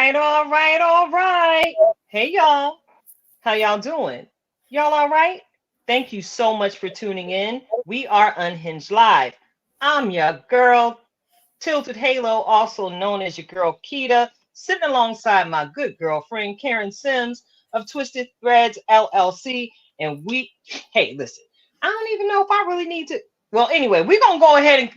right, all right, all right. Hey, y'all. How y'all doing? Y'all all right? Thank you so much for tuning in. We are Unhinged Live. I'm your girl, Tilted Halo, also known as your girl Keita, sitting alongside my good girlfriend Karen Sims of Twisted Threads LLC. And hey, listen, I don't even know if I really need to. Well, anyway, we're going to go ahead and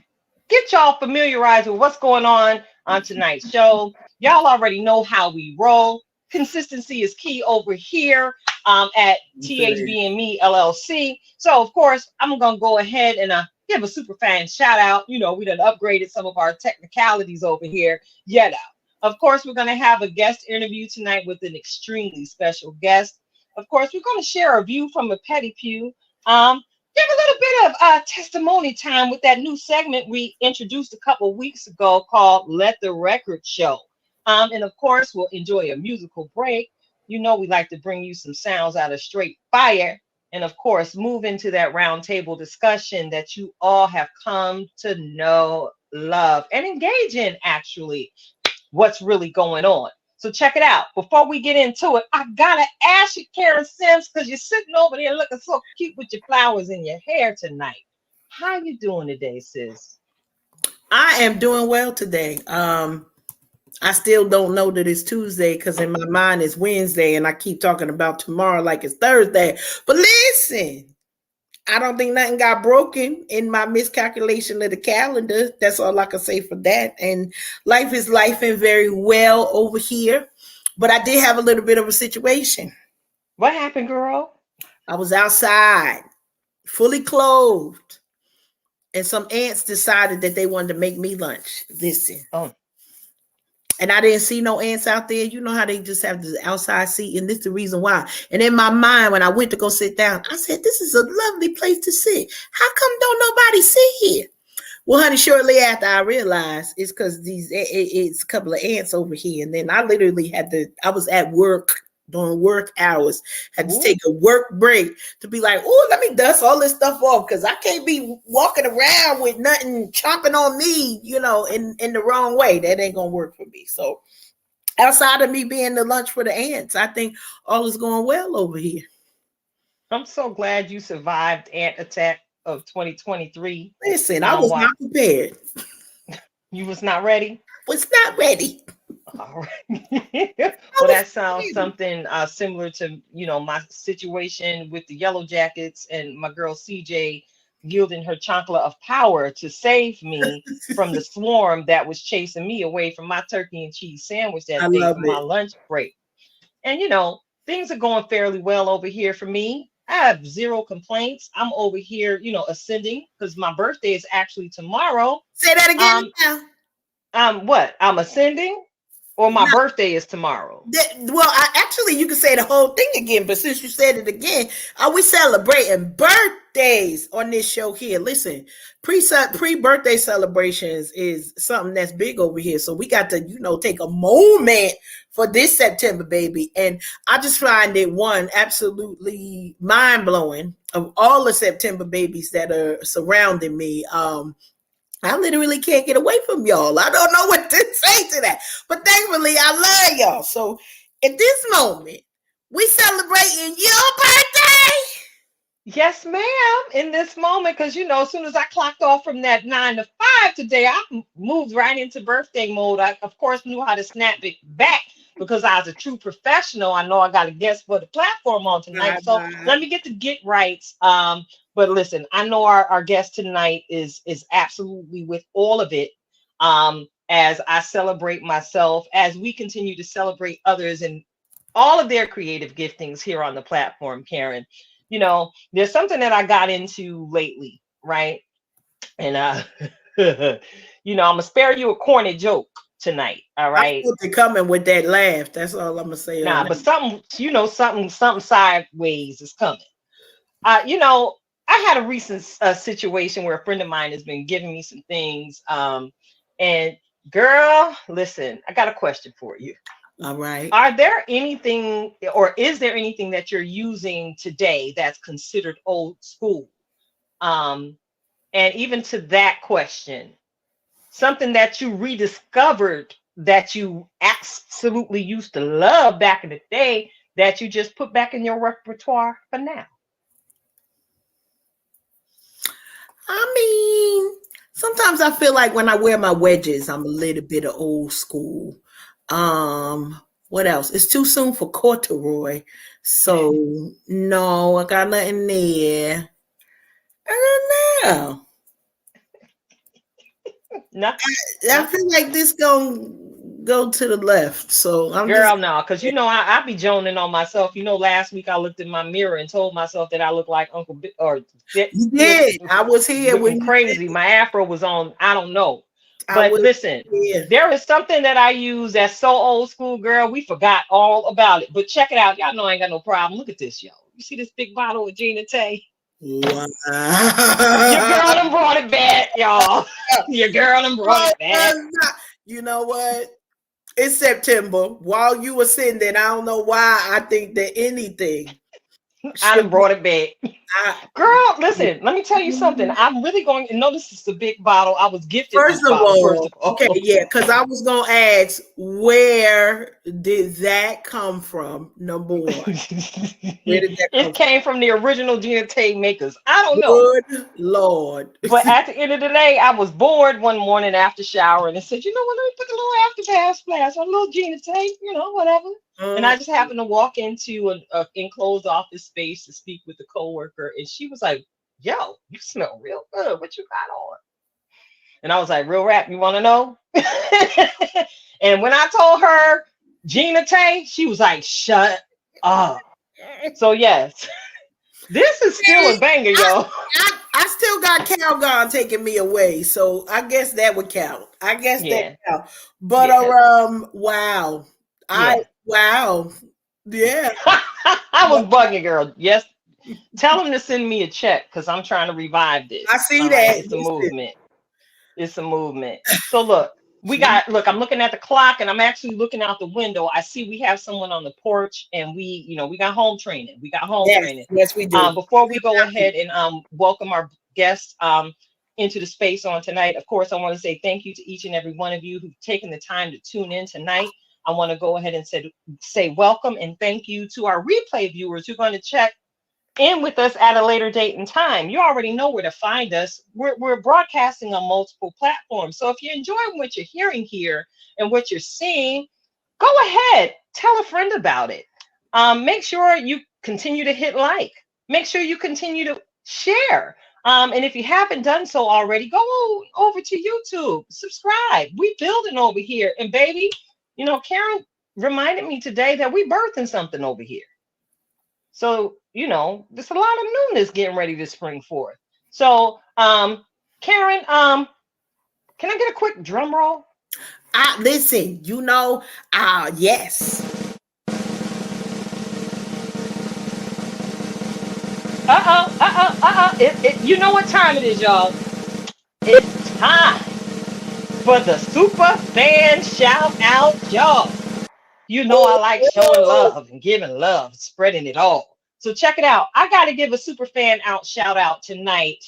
get y'all familiarized with what's going on tonight's show. Y'all already know how we roll. Consistency is key over here at THB and Me LLC. So, of course, I'm going to go ahead and give a super fan shout out. You know, we done upgraded some of our technicalities over here. Yet out. Of course, we're going to have a guest interview tonight with an extremely special guest. Of course, we're going to share a view from a petty pew. Give a little bit of testimony time with that new segment we introduced a couple weeks ago called Let the Record Show. And of course, we'll enjoy a musical break. You know, we like to bring you some sounds out of straight fire. And of course, move into that roundtable discussion that you all have come to know, love, and engage in, actually, what's really going on. So check it out. Before we get into it, I gotta ask you, Karen Sims, because you're sitting over there looking so cute with your flowers in your hair tonight. How you doing today, sis? I am doing well today. I still don't know that it's Tuesday because in my mind it's Wednesday and I keep talking about tomorrow like it's Thursday. But listen, I don't think nothing got broken in my miscalculation of the calendar. That's all I can say for that. And life is life and very well over here. But I did have a little bit of a situation. What happened, girl? I was outside, fully clothed, and some ants decided that they wanted to make me lunch. Listen. Oh. And I didn't see no ants out there. You know how they just have the outside seat. And this is the reason why. And in my mind, when I went to go sit down, I said, this is a lovely place to sit. How come don't nobody sit here? Well, honey, shortly after I realized it's because it's a couple of ants over here. And then I literally I was at work during work hours, had to take a work break to be like, oh, let me dust all this stuff off because I can't be walking around with nothing chomping on me, you know, in the wrong way. That ain't gonna work for me. So outside of me being the lunch for the ants, I think all is going well over here. I'm so glad you survived ant attack of 2023. Listen, I was not prepared. You was not ready? Was not ready. All right. Well, that sounds something similar to, you know, my situation with the Yellow Jackets and my girl CJ yielding her chocolate of power to save me from the swarm that was chasing me away from my turkey and cheese sandwich that day for my lunch break. And, you know, things are going fairly well over here for me. I have zero complaints. I'm over here, you know, ascending because my birthday is actually tomorrow. Say that again now. What? I'm ascending? Or my birthday is tomorrow. Actually, you can say the whole thing again, but since you said it again, we celebrating birthdays on this show here. Listen, pre-birthday celebrations is something that's big over here. So we got to, you know, take a moment for this September, baby. And I just find it, one, absolutely mind-blowing of all the September babies that are surrounding me. I literally can't get away from y'all. I don't know what to say to that. But thankfully, I love y'all. So at this moment, we celebrating your birthday. Yes, ma'am. In this moment, because, you know, as soon as I clocked off from that 9 to 5 today, I moved right into birthday mode. I, of course, knew how to snap it back because I was a true professional. I know I got a guest for the platform on tonight. So let me get the get rights. But listen, I know our guest tonight is absolutely with all of it. As I celebrate myself, as we continue to celebrate others and all of their creative giftings here on the platform, Karen. You know, there's something that I got into lately, right? And you know, I'm gonna spare you a corny joke tonight. All right. I coming with that laugh. That's all I'm gonna say. Nah, but something, you know, something sideways is coming. You know, I had a recent situation where a friend of mine has been giving me some things. And girl, listen, I got a question for you. All right. Are there anything, or is there anything that you're using today that's considered old school? And even to that question, something that you rediscovered that you absolutely used to love back in the day that you just put back in your repertoire for now? I mean, sometimes I feel like when I wear my wedges, I'm a little bit of old school. What else? It's too soon for corduroy. So no, I got nothing there. I don't know. No, I no. feel like this gonna go to the left. So I'm just Girl, no, because you know I be joning on myself. You know, last week I looked in my mirror and told myself that I look like Uncle or you still did. I was here looking when you did. crazy. My afro was on. I don't know, I but was listen, here. there is something that I use that's so old school, girl. We forgot all about it. But check it out. Y'all know I ain't got no problem. Look at this, yo. You see this big bottle of Gina Tay? Wow. Your girl done brought it back, y'all. Your girl done brought it back. You know what? It's September. While you were sitting there, I don't know why I think that anything I done should be. brought it back. I, Girl, listen, let me tell you something. I'm really going to know this is the big bottle. I was gifted first this of bottle, first all, of okay, all. yeah, because I was gonna ask where did that come from? Number one, where did that It come came from the original Gina Tay makers. I don't from? know. Good Lord. But at the end of the day, I was bored one morning after showering and said, you know what, let me put a little after splash on a little Gina Tay, you know, whatever. And Mm, I just happened to walk into an enclosed office space to speak with a coworker, and she was like, "Yo, you smell real good. What you got on?" And I was like, "Real rap, you want to know?" And when I told her Gina Tay, she was like, "Shut up." So yes, this is still a banger, I, yo. I still got Calgon taking me away, so I guess that would count. I guess that Yeah, count. But yeah, wow, I yeah. wow, yeah. I was bugging, girl. Yes, tell him to send me a check because I'm trying to revive I this. see All right, that. it's a Listen, movement. It's a movement. So look, look, I'm looking at the clock and I'm actually looking out the window. I see we have someone on the porch and we got home training. We got home yes, training. yes, we do. Before we go ahead and welcome our guests into the space on tonight, of course, I want to say thank you to each and every one of you who've taken the time to tune in tonight. I want to go ahead and say welcome and thank you to our replay viewers who are going to check in with us at a later date and time. You already know where to find us. We're broadcasting on multiple platforms. So if you're enjoying what you're hearing here and what you're seeing, go ahead, tell a friend about it. Make sure you continue to hit like. Make sure you continue to share. And if you haven't done so already, go over to YouTube, subscribe. We building over here. And baby, Karen reminded me today that we birthing something over here. So, there's a lot of newness getting ready to spring forth. So, Karen, can I get a quick drum roll? I listen. Yes. You know what time it is, y'all. It's time for the super fan shout out, y'all. You know I like showing love and giving love, spreading it all. So check it out. I got to give a super fan out shout out tonight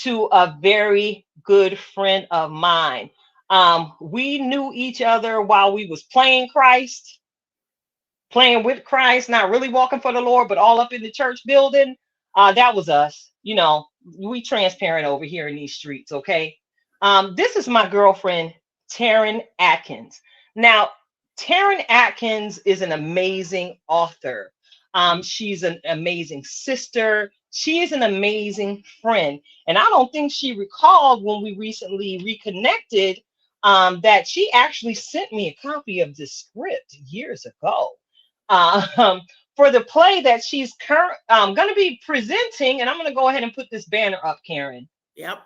to a very good friend of mine. We knew each other while we was playing with Christ, not really walking for the Lord, but all up in the church building. That was us. We transparent over here in these streets, okay? This is my girlfriend, Taryn Atkins. Now, Taryn Atkins is an amazing author. She's an amazing sister. She is an amazing friend. And I don't think she recalled when we recently reconnected that she actually sent me a copy of this script years ago um, for the play that she's going to be presenting. And I'm going to go ahead and put this banner up, Karen. Yep.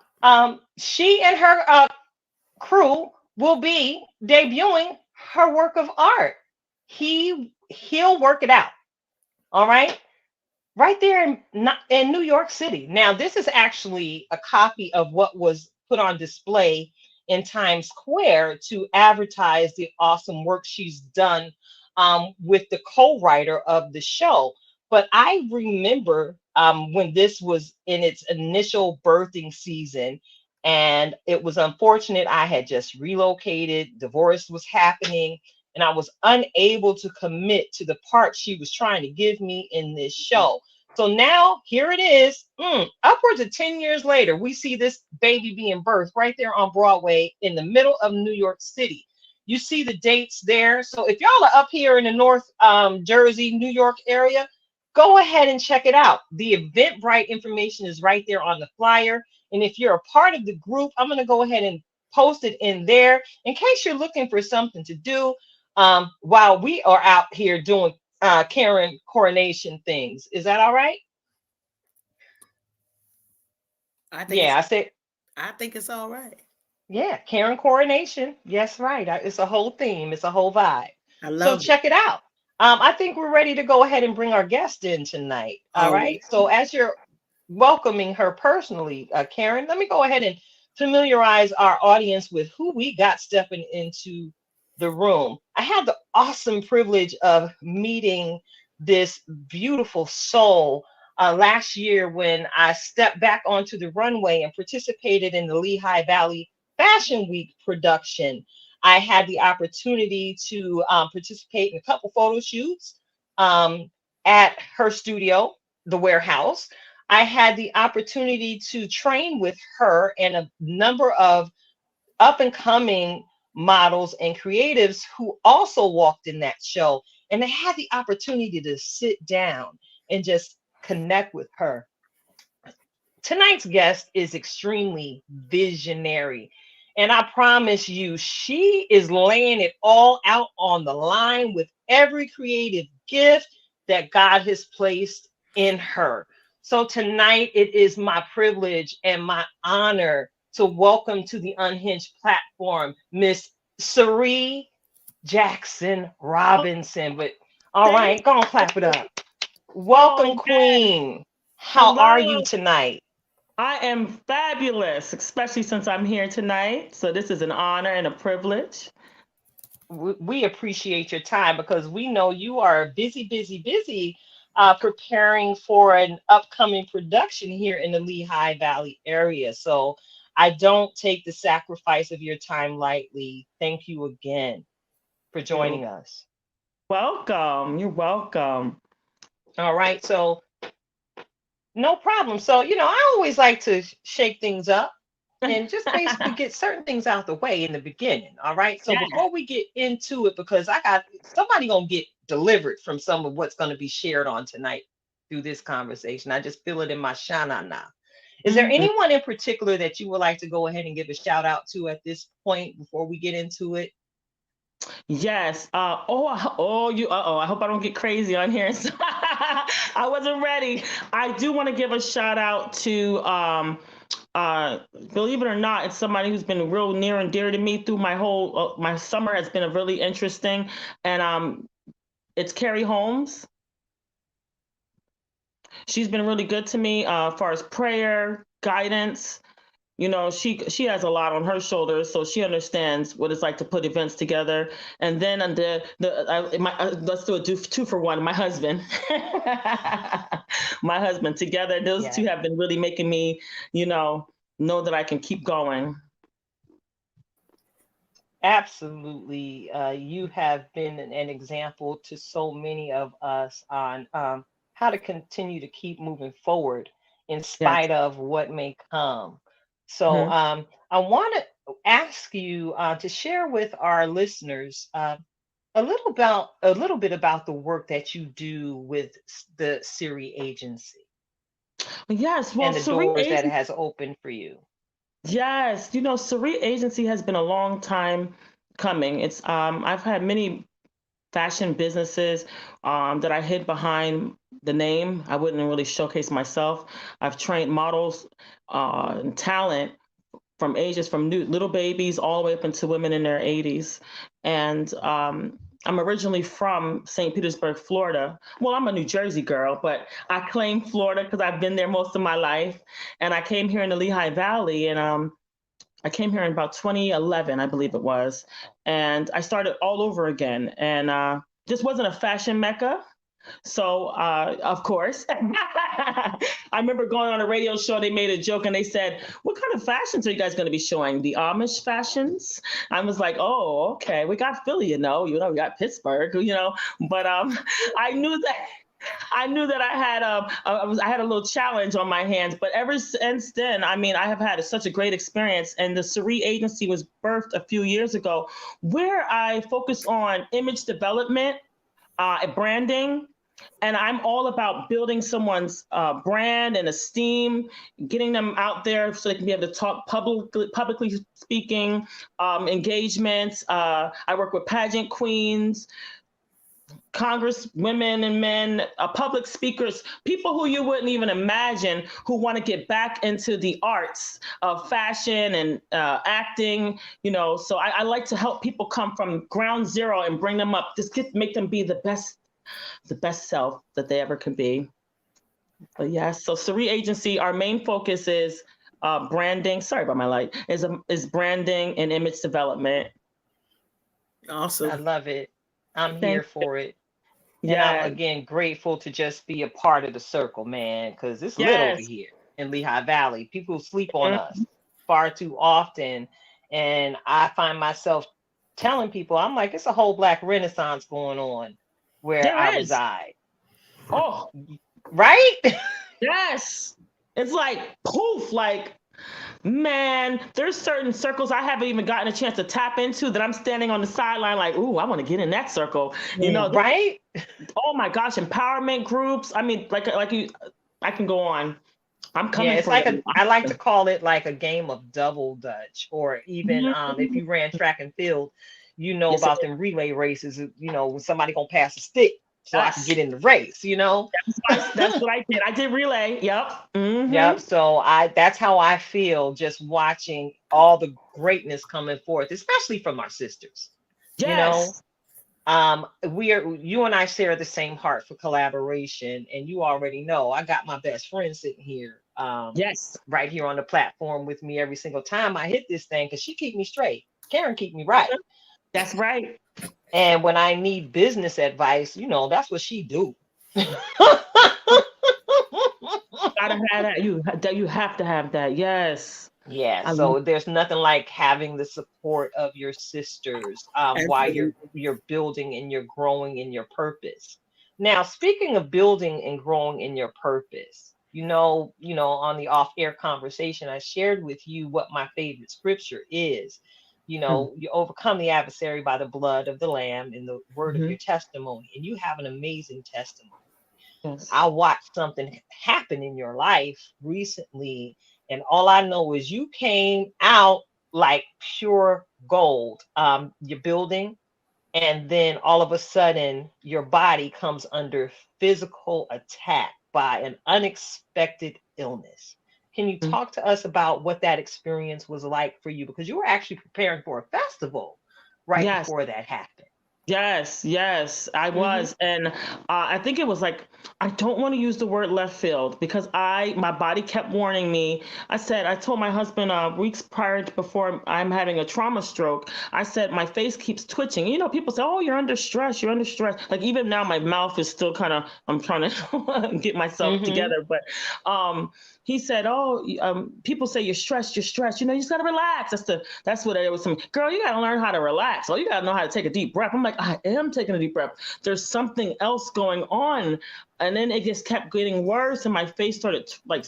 She and her crew will be debuting her work of art. He'll work it out. All right. Right there in New York City. Now, this is actually a copy of what was put on display in Times Square to advertise the awesome work she's done with the co-writer of the show. But I remember when this was in its initial birthing season, And it was unfortunate. I had just relocated, divorce was happening, and I was unable to commit to the part she was trying to give me in this show. So now here it is, upwards of 10 years later, we see this baby being birthed right there on Broadway in the middle of New York City. You see the dates there. So if y'all are up here in the North Jersey, New York area, go ahead and check it out. The Eventbrite information is right there on the flyer. And if you're a part of the group, I'm going to go ahead and post it in there in case you're looking for something to do while we are out here doing Karen coronation things. Is that all right? I think Yeah, it's I said, I think it's all right. yeah, Karen coronation. Yes, right. It's a whole theme, it's a whole vibe. I So love it. check it out. I think we're ready to go ahead and bring our guest in tonight. All All right. So right. as you're welcoming her personally, Karen, let me go ahead and familiarize our audience with who we got stepping into the room. I had the awesome privilege of meeting this beautiful soul last year when I stepped back onto the runway and participated in the Lehigh Valley Fashion Week production. I had the opportunity to participate in a couple photo shoots um, at her studio, the warehouse. I had the opportunity to train with her and a number of up and coming models and creatives who also walked in that show. And I had the opportunity to sit down and just connect with her. Tonight's guest is extremely visionary. And I promise you, she is laying it all out on the line with every creative gift that God has placed in her. So tonight, it is my privilege and my honor to welcome to the Unhinged platform, Miss Cyrie Jackson Oh, Robinson. But all thank right, go on, clap it up. Oh, Welcome, yes. Queen. How are you Hello. tonight? I am fabulous, especially since I'm here tonight. So this is an honor and a privilege. We appreciate your time because we know you are busy, busy, busy preparing for an upcoming production here in the Lehigh Valley area. So I don't take the sacrifice of your time lightly. Thank you again for You're joining us. welcome. You're welcome. All right. So no problem. So, I always like to shake things up and just basically get certain things out the way in the beginning. All right. So Yeah. before we get into it, because I got somebody gonna get delivered from some of what's gonna be shared on tonight through this conversation. I just feel it in my shana now. Is there Mhm. anyone in particular that you would like to go ahead and give a shout out to at this point before we get into it? Yes. You. I hope I don't get crazy on here. I wasn't ready. I do want to give a shout out to uh believe it or not, it's somebody who's been real near and dear to me through my summer has been a really interesting, and it's Carrie Holmes. She's been really good to me as far as prayer, guidance. She has a lot on her shoulders, so she understands what it's like to put events together. And then let's do a two for one. My husband, my husband, together, those two Yes. have been really making me, you know that I can keep going. Absolutely. You have been an example to so many of us on how to continue to keep moving forward in Yes. spite of what may come. So Mhm. I want to ask you to share with our listeners a little bit about the work that you do with the Siri agency Yes. Well, and the Cerise doors that it Agency. has opened for you. Yes. Cerise Agency has been a long time coming. I've had many fashion businesses that I hid behind the name. I wouldn't really showcase myself. I've trained models and talent from ages from little babies all the way up into women in their 80s. And I'm originally from St. Petersburg, Florida. Well, I'm a New Jersey girl, but I claim Florida because I've been there most of my life. And I came here in the Lehigh Valley, and I came here in about 2011, I believe it was, and I started all over again. And this wasn't a fashion mecca. So, of course, I remember going on a radio show, they made a joke and they said, what kind of fashions are you guys going to be showing? The Amish fashions? I was like, oh, okay, we got Philly, we got Pittsburgh, but I knew that I had a little challenge on my hands, but ever since then, I mean, I have had such a great experience. And the Cyrie Agency was birthed a few years ago, where I focus on image development, branding, and I'm all about building someone's brand and esteem, getting them out there so they can be able to talk publicly speaking, engagements. I work with pageant queens, Congress women and men, public speakers, people who you wouldn't even imagine who want to get back into the arts of fashion and acting, so I like to help people come from ground zero and bring them up, make them be the best self that they ever could be. But yes, so Cyrie Agency, our main focus is branding. Sorry about my light. Is branding and image development. Awesome. I love it. I'm here for it. Yeah. And I'm, again, grateful to just be a part of the circle, man, because it's lit over here in Lehigh Valley. People sleep on us far too often. And I find myself telling people, I'm like, it's a whole Black Renaissance going on where I reside. Oh, right? Yes. It's like poof, like, man, there's certain circles I haven't even gotten a chance to tap into that I'm standing on the sideline like, ooh, I want to get in that circle. Right? Oh my gosh, empowerment groups. I mean, like you, I can go on. I'm coming. Yeah, it's like I like to call it like a game of double dutch, or even if you ran track and field, about them relay races, when somebody gonna pass a stick so I can get in the race, That's what I did. I did relay. Yep. Mm-hmm. Yep. So that's how I feel just watching all the greatness coming forth, especially from our sisters. Yes. You and I share the same heart for collaboration, and you already know I got my best friend sitting here. Yes. Right here on the platform with me every single time I hit this thing, because she keep me straight. Karen keep me right. That's right. And when I need business advice, that's what she do. Gotta have that. You have to have that. Yes. Yeah. So there's nothing like having the support of your sisters while you're building and you're growing in your purpose. Now, speaking of building and growing in your purpose, on the off-air conversation, I shared with you what my favorite scripture is. You overcome the adversary by the blood of the Lamb and the word of your testimony. And you have an amazing testimony. Yes. I watched something happen in your life recently, and all I know is you came out like pure gold. You're building, and then all of a sudden your body comes under physical attack by an unexpected illness. Can you talk to us about what that experience was like for you? Because you were actually preparing for a festival before that happened. Yes, I was. And I think it was like, I don't want to use the word left field, because my body kept warning me. I told my husband weeks before I'm having a trauma stroke, I said, my face keeps twitching. People say, oh, you're under stress. Like even now, my mouth is still I'm trying to get myself together. But he said, oh, people say you're stressed. You just got to relax. That's what it was. Girl, you got to learn how to relax. Oh, you got to know how to take a deep breath. I'm like, I am taking a deep breath. There's something else going on. And then it just kept getting worse. And my face started like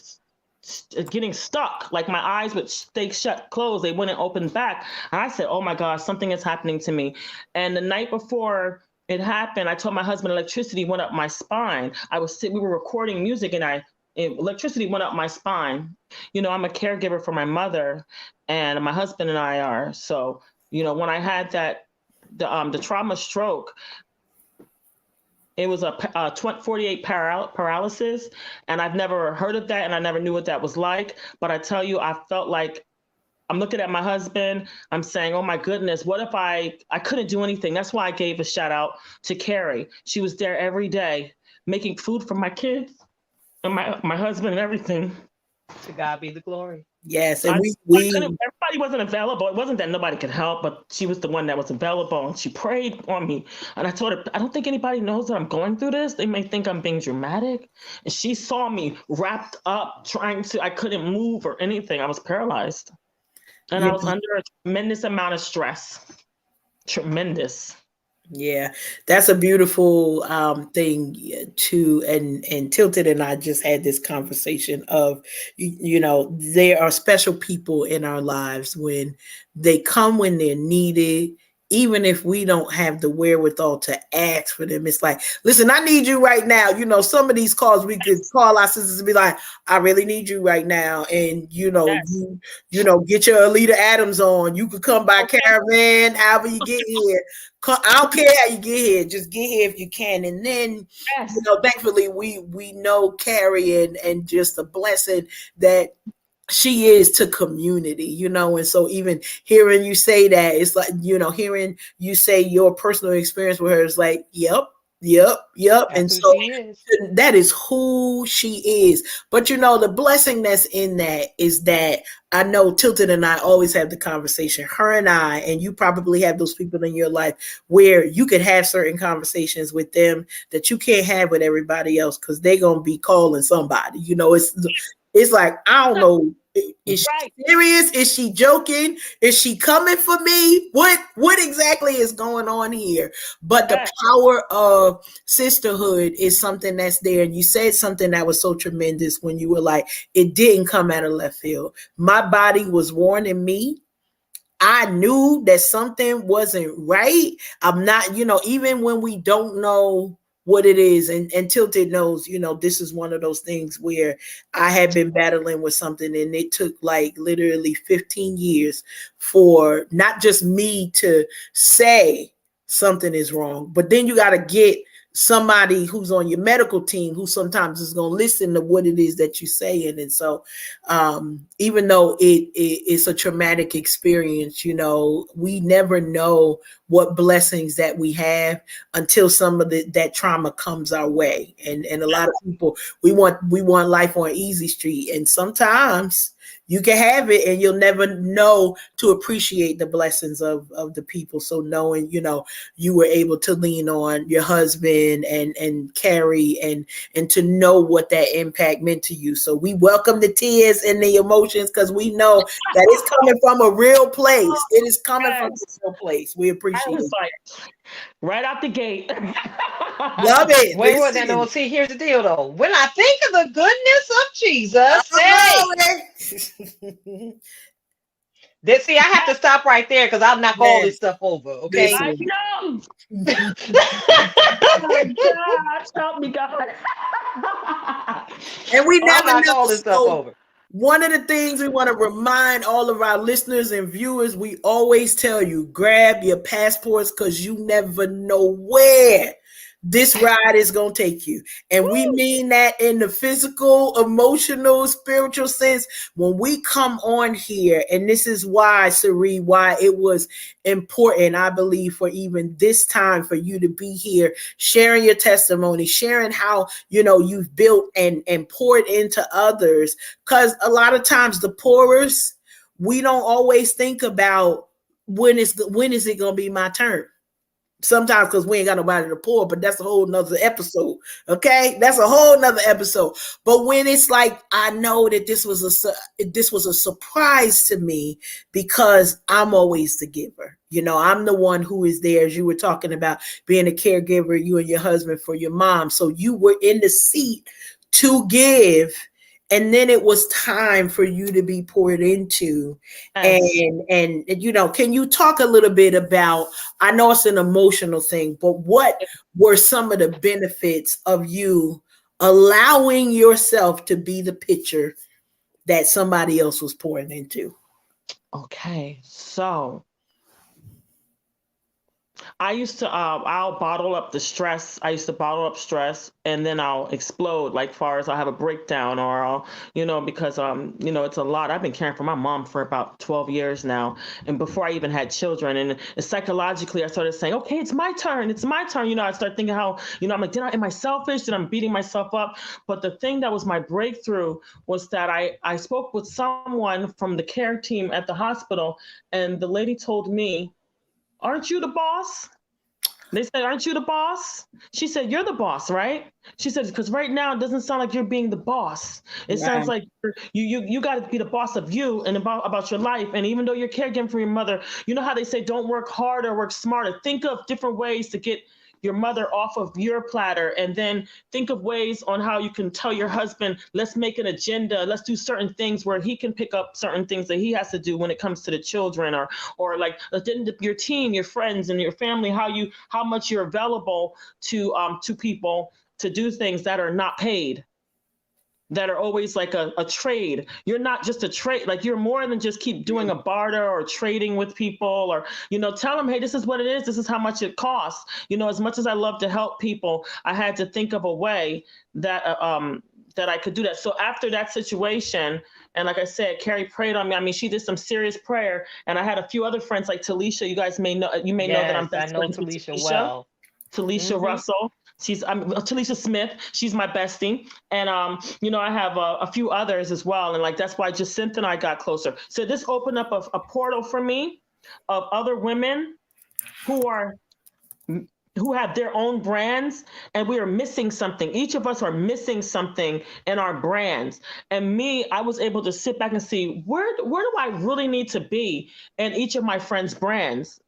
getting stuck. Like my eyes would stay shut, closed. They wouldn't open back. And I said, oh my gosh, something is happening to me. And the night before it happened, I told my husband electricity went up my spine. We were recording music and electricity went up my spine. I'm a caregiver for my mother, and my husband and I are. So, when I had the trauma stroke, it was a 48 paralysis, and I've never heard of that, and I never knew what that was like. But I tell you, I felt like I'm looking at my husband. I'm saying, oh my goodness, what if I couldn't do anything? That's why I gave a shout out to Carrie. She was there every day making food for my kids and my husband and everything. To God be the glory. Yes, and I couldn't, everybody wasn't available. It wasn't that nobody could help, but she was the one that was available, and she prayed on me. And I told her, I don't think anybody knows that I'm going through this. They may think I'm being dramatic. And she saw me wrapped up, trying to, I couldn't move or anything. I was paralyzed. And I you was under a tremendous amount of stress. Tremendous. Yeah, that's a beautiful thing too. And Tilted and I just had this conversation of, there are special people in our lives when they come when they're needed. Even if we don't have the wherewithal to ask for them, it's like, listen, I need you right now. Some of these calls we could call our sisters and be like, I really need you right now. And Yes. get your Alita Adams on. You could come by Okay. caravan, however you get here. I don't care how you get here, just get here if you can. And then, Yes. thankfully we know Carrie and just a blessing that she is to community, and so even hearing you say that, it's like, hearing you say your personal experience with her is like, yep, yep, yep. That's And who so she is. that is who she is. But the blessing that's in that is that I know Tilted and I always have the conversation, her and I, and you probably have those people in your life where you could have certain conversations with them that you can't have with everybody else because they're gonna be calling somebody. It's like, I don't know. Is Right. she serious? Is she joking? Is she coming for me? What exactly is going on here? But the Yes. power of sisterhood is something that's there. And you said something that was so tremendous when you were like, it didn't come out of left field. My body was warning me. I knew that something wasn't right. I'm not, even when we don't know what it is, and Tilted knows, this is one of those things where I had been battling with something, and it took like literally 15 years for not just me to say something is wrong, but then you got to get somebody who's on your medical team who sometimes is going to listen to what it is that you're saying. And so even though it's a traumatic experience, we never know what blessings that we have until some of that trauma comes our way. And a lot of people, we want life on easy street, and sometimes you can have it and you'll never know to appreciate the blessings of the people. So knowing, you were able to lean on your husband and Carrie and to know what that impact meant to you. So we welcome the tears and the emotions because we know that it's coming from a real place. It is coming from a real place. We I appreciate was it. like, right out the gate. Love it. Wait, Listen. no, see, here's the deal though. When I think of the goodness of Jesus, see, I have to stop right there because I'll knock all this stuff over. Okay. I know. Oh my gosh, help me, God. And we I'll never knock know. all this stuff over. One of the things we want to remind all of our listeners and viewers, we always tell you, grab your passports because you never know where this ride is going to take you. And we mean that in the physical, emotional, spiritual sense. When we come on here, and this is why, Cyrie, why it was important, I believe, for even this time for you to be here, sharing your testimony, sharing how, you've built and poured into others. Because a lot of times the poorest, we don't always think about when is it going to be my turn. Sometimes because we ain't got nobody to pour, but that's a whole nother episode. Okay, that's a whole nother episode. But when it's like, I know that this was a surprise to me because I'm always the giver. I'm the one who is there, as you were talking about being a caregiver, you and your husband, for your mom. So you were in the seat to give. And then it was time for you to be poured into. Yes. And can you talk a little bit about, I know it's an emotional thing, but what were some of the benefits of you allowing yourself to be the pitcher that somebody else was pouring into? Okay, so I used to, I'll bottle up the stress. I used to bottle up stress, and then I'll explode. Like far as I'll have a breakdown, or I'll, because it's a lot. I've been caring for my mom for about 12 years now, and before I even had children, and psychologically, I started saying, okay, it's my turn. It's my turn. I start thinking how, I'm like, am I selfish? Did I'm beating myself up? But the thing that was my breakthrough was that I spoke with someone from the care team at the hospital, and the lady told me, aren't you the boss? They said, aren't you the boss? She said, you're the boss, right? She said, because right now it doesn't sound like you're being the boss. It sounds like you got to be the boss of you and about your life. And even though you're caregiving for your mother, you know how they say, don't work harder, work smarter. Think of different ways to get your mother off of your platter, and then think of ways on how you can tell your husband, let's make an agenda, let's do certain things where he can pick up certain things that he has to do when it comes to the children, or like your team, your friends and your family, how much you're available to people to do things that are not paid, that are always like a trade. You're not just a trade, like you're more than just keep doing a barter or trading with people, or tell them, hey, this is what it is, this is how much it costs. As much as I love to help people, I had to think of a way that that I could do that. So after that situation, and like I said, Carrie prayed on me. I mean, she did some serious prayer, and I had a few other friends like Talisha. You guys may know, know that I'm Yes, best I know friends with Talisha Talisha. well. Talisha Hmm. Russell. Talisha Smith. She's my bestie, and I have a few others as well, and like that's why Jacinta and I got closer. So this opened up a portal for me of other women who are who have their own brands, and we are missing something. Each of us are missing something in our brands. And me, I was able to sit back and see where do I really need to be in each of my friends' brands.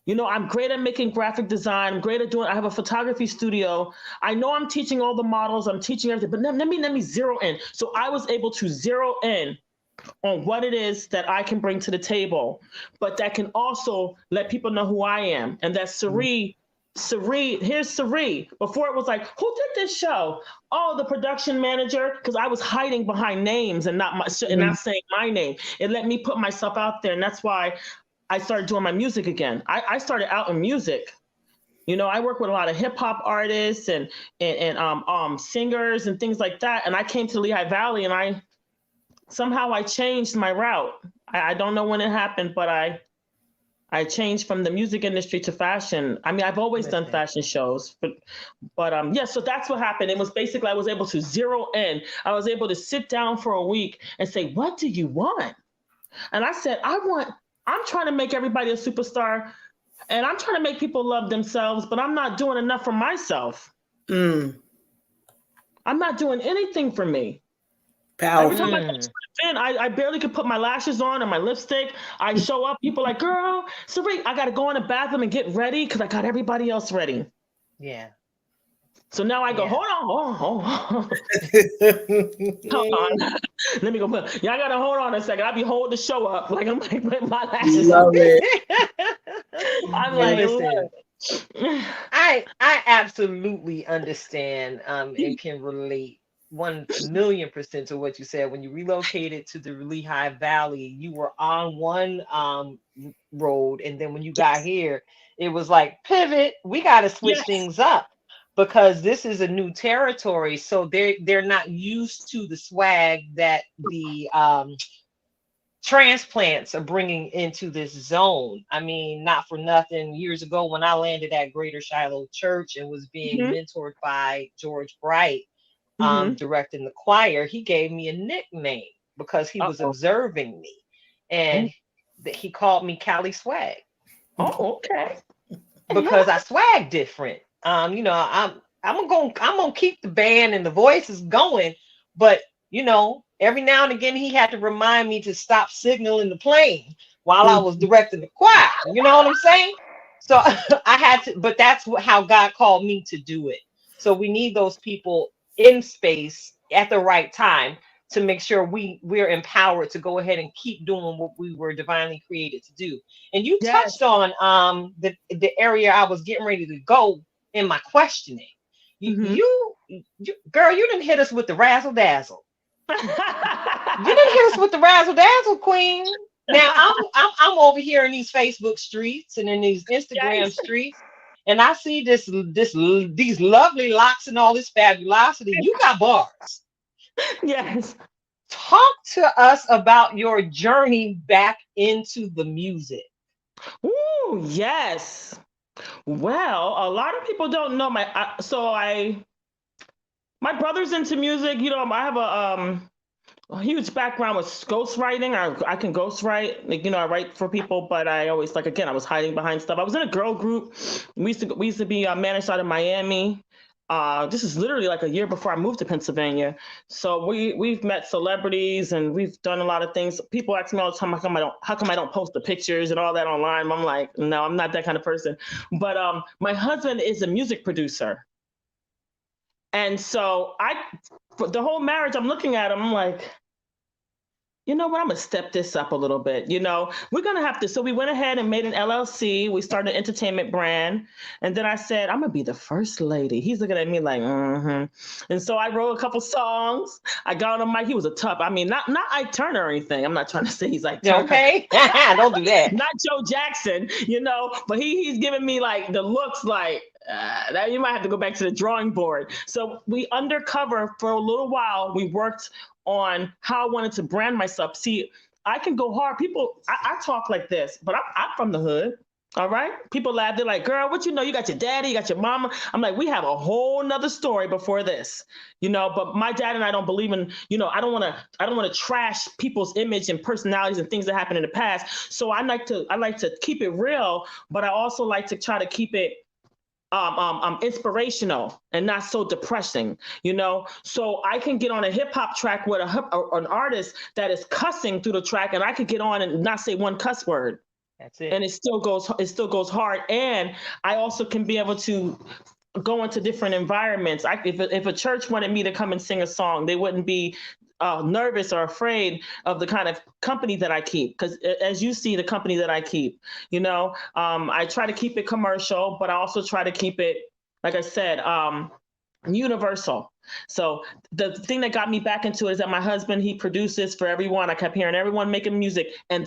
I'm great at making graphic design. I'm great at I have a photography studio. I know I'm teaching all the models. I'm teaching everything, but let me zero in. So I was able to zero in on what it is that I can bring to the table, but that can also let people know who I am. And that Cyrie, here's Cyrie. Before it was like, who did this show? Oh, the production manager, because I was hiding behind names and not saying my name. It let me put myself out there, and that's why I started doing my music again. I started out in music. I work with a lot of hip hop artists and singers and things like that. And I came to Lehigh Valley, and I changed my route. I don't know when it happened, but I changed from the music industry to fashion. I mean, I've always done Listen. fashion shows, but yeah. So that's what happened. It was basically I was able to zero in. I was able to sit down for a week and say, "What do you want?" And I said, I'm trying to make everybody a superstar, and I'm trying to make people love themselves, but I'm not doing enough for myself. I'm not doing anything for me. Powerful. Every time I go to an event, I barely could put my lashes on and my lipstick. I show up, people like, girl, Cyrie, I got to go in the bathroom and get ready because I got everybody else ready. Yeah. So now I go, hold on. Hold on. Let me go. Y'all got to hold on a second. I'll be holding the show up. Like, I'm like, putting my lashes on. I'm like, listen, I absolutely understand and can relate 1,000,000% to what you said. When you relocated to the Lehigh Valley, you were on one road, and then when you got here, it was like pivot. We got to switch things up because this is a new territory, so they're not used to the swag that the transplants are bringing into this zone. I mean, not for nothing. Years ago, when I landed at Greater Shiloh Church and was being mentored by George Bright, directing the choir, he gave me a nickname because he was observing me, and he called me Cali Swag. Oh, okay. Because I swag different. I'm gonna keep the band and the voices going, but every now and again he had to remind me to stop signaling the plane while I was directing the choir. You know what I'm saying? So I had to, but that's how God called me to do it. So we need those people in space at the right time to make sure we're empowered to go ahead and keep doing what we were divinely created to do. And you touched on the area I was getting ready to go in my questioning. You girl, you didn't hit us with the razzle dazzle. You didn't hit us with the razzle dazzle, queen. Now I'm over here in these Facebook streets and in these Instagram Yes. streets, and I see these lovely locks and all this fabulosity. You got bars. Yes. Talk to us about your journey back into the music. Ooh, yes. Well, a lot of people don't know my brother's into music. I have a huge background with ghostwriting. I can ghostwrite, I write for people, but I always again, I was hiding behind stuff. I was in a girl group. We used to be managed out of Miami. This is literally like a year before I moved to Pennsylvania. So we've met celebrities and we've done a lot of things. People ask me all the time, how come I don't post the pictures and all that online? I'm like, no, I'm not that kind of person. But my husband is a music producer. And so for the whole marriage, I'm looking at him, I'm like, you know what? I'm gonna step this up a little bit. We're gonna have to. So we went ahead and made an LLC. We started an entertainment brand, and then I said, I'm gonna be the first lady. He's looking at me like, mm-hmm. And so I wrote a couple songs. I got on the mic. He was a tough. I mean, not Ike Turner or anything. I'm not trying to say he's like Turner. Okay, don't do that. Not Joe Jackson, but he's giving me like the looks like. That you might have to go back to the drawing board. So we undercover for a little while. We worked on how I wanted to brand myself. See, I can go hard. I talk like this, but I'm from the hood. All right. People laugh. They're like, girl, what you know? You got your daddy, you got your mama. I'm like, we have a whole nother story before this, but my dad and I don't believe in, I don't want to trash people's image and personalities and things that happened in the past. So I like to keep it real, but I also like to try to keep it inspirational and not so depressing, so I can get on a hip hop track with an artist that is cussing through the track, and I could get on and not say one cuss word. That's it. And it still goes hard. And I also can be able to go into different environments. If a church wanted me to come and sing a song, they wouldn't be nervous or afraid of the kind of company that I keep. Because as you see, the company that I keep, I try to keep it commercial, but I also try to keep it, like I said, universal. So the thing that got me back into it is that my husband, he produces for everyone. I kept hearing everyone making music, and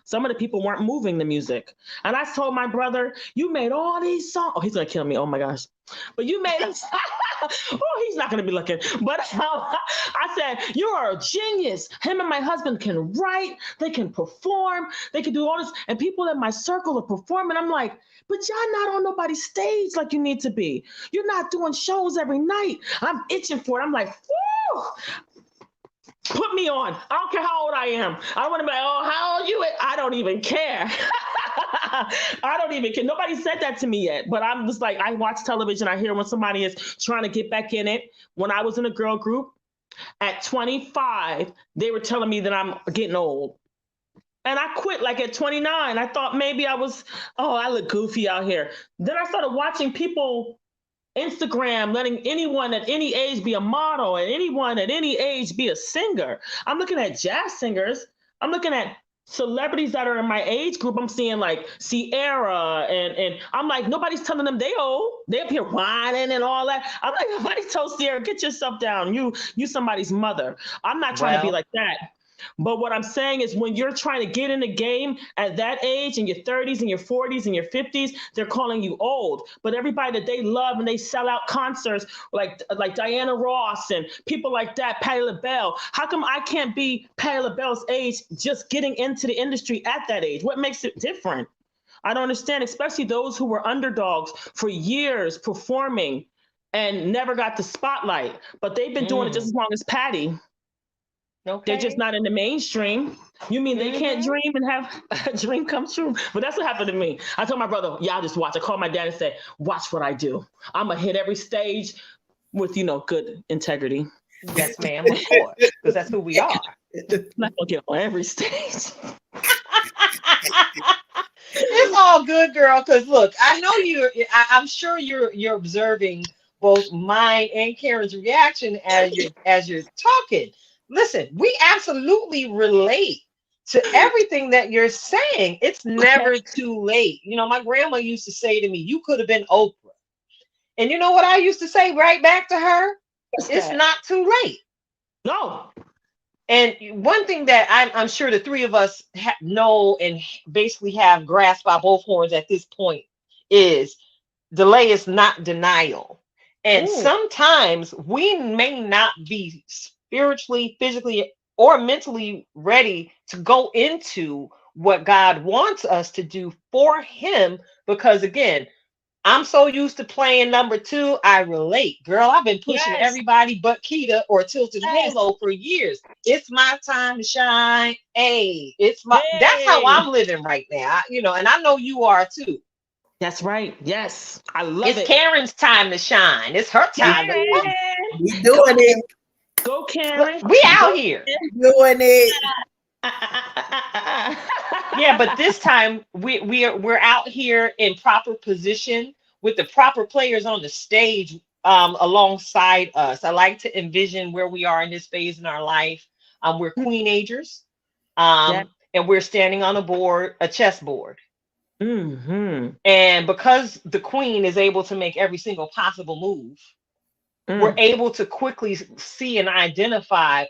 some of the people weren't moving the music. And I told my brother, you made all these songs. Oh, he's going to kill me. Oh my gosh. But you made us. Oh, he's not going to be looking. But I said, you are a genius. Him and my husband can write. They can perform. They can do all this. And people in my circle are performing. I'm like, but y'all not on nobody's stage like you need to be. You're not doing shows every night. I'm itching for it. I'm like, whoo, put me on. I don't care how old I am. I want to be like, oh, how old are you? I don't even care. I don't even care. Nobody said that to me yet, but I'm just like, I watch television. I hear when somebody is trying to get back in it. When I was in a girl group at 25, they were telling me that I'm getting old. And I quit like at 29. I thought maybe I look goofy out here. Then I started watching people Instagram letting anyone at any age be a model and anyone at any age be a singer. I'm looking at jazz singers. I'm looking at celebrities that are in my age group. I'm seeing like Sierra and I'm like, nobody's telling them they old. They up here whining and all that. I'm like, nobody told Sierra, get yourself down. You somebody's mother. I'm not trying to be like that. But what I'm saying is when you're trying to get in the game at that age, in your 30s and your 40s and your 50s, they're calling you old. But everybody that they love and they sell out concerts like Diana Ross and people like that, Patti LaBelle, how come I can't be Patti LaBelle's age just getting into the industry at that age? What makes it different? I don't understand, especially those who were underdogs for years performing and never got the spotlight. But they've been doing it just as long as Patti. Okay. They're just not in the mainstream. You mean they can't dream and have a dream come true? But that's what happened to me. I told my brother, y'all just watch. I called my dad and said, watch what I do. I'm going to hit every stage with, good integrity. Yes, ma'am, of course, because that's who we are. I'm not going to get on every stage. It's all good, girl, because look, I know I'm sure you're observing both mine and Karen's reaction as you're talking. Listen, we absolutely relate to everything that you're saying. It's never too late. My grandma used to say to me, you could have been Oprah. And you know what I used to say right back to her? It's not too late. No. And one thing that I'm sure the three of us know and basically have grasped by both horns at this point is delay is not denial. And Ooh, sometimes we may not be spiritually, physically, or mentally ready to go into what God wants us to do for Him. Because again, I'm so used to playing number two, I relate. Girl, I've been pushing yes, everybody but Keita or Tilted yes. Halo for years. It's my time to shine. Hey, that's how Hey, I'm living right now. And I know you are too. that's right. Yes, I love It's it. Karen's time to shine. It's her time to Karen, We come doing on, it. go look. Karen, We out go here. Doing it. Karen. Yeah, but this time we're out here in proper position with the proper players on the stage alongside us. I like to envision where we are in this phase in our life. We're queenagers, Yeah. and we're standing on a chessboard. Mm-hmm. And because the queen is able to make every single possible move, we're Mm, able to quickly see and identify,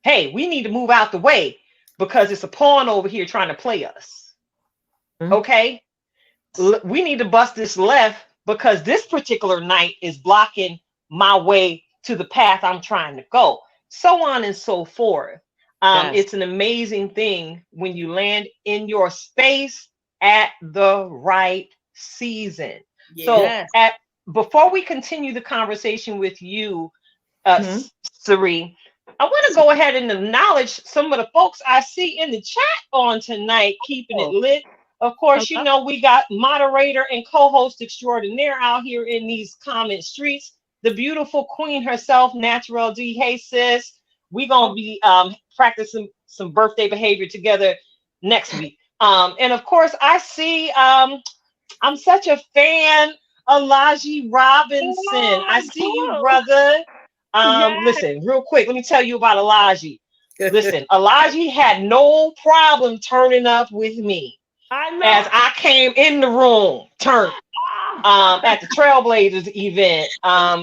hey, we need to move out the way because it's a pawn over here trying to play us. mm. Okay, we need to bust this left because this particular knight is blocking my way to the path I'm trying to go. So on and so forth. Yes. It's an amazing thing when you land in your space at the right season. Yeah. So Yes. at before we continue the conversation with you, Hmm. Cyrie, I want to go ahead and acknowledge some of the folks I see in the chat on tonight, keeping it Oh, lit. Of course, hello. we got moderator and co-host extraordinaire out here in these comment streets. The beautiful queen herself, Natural D. Hey, sis. We're going to Oh, be practicing some birthday behavior together next week. And of course, I see I'm such a fan of Laji Robinson. I see you, oh, brother. yes, Listen, real quick, let me tell you about Elijah. Listen, Elijah had no problem turning up with me I as know. I came in the room, turned at the Trailblazers event.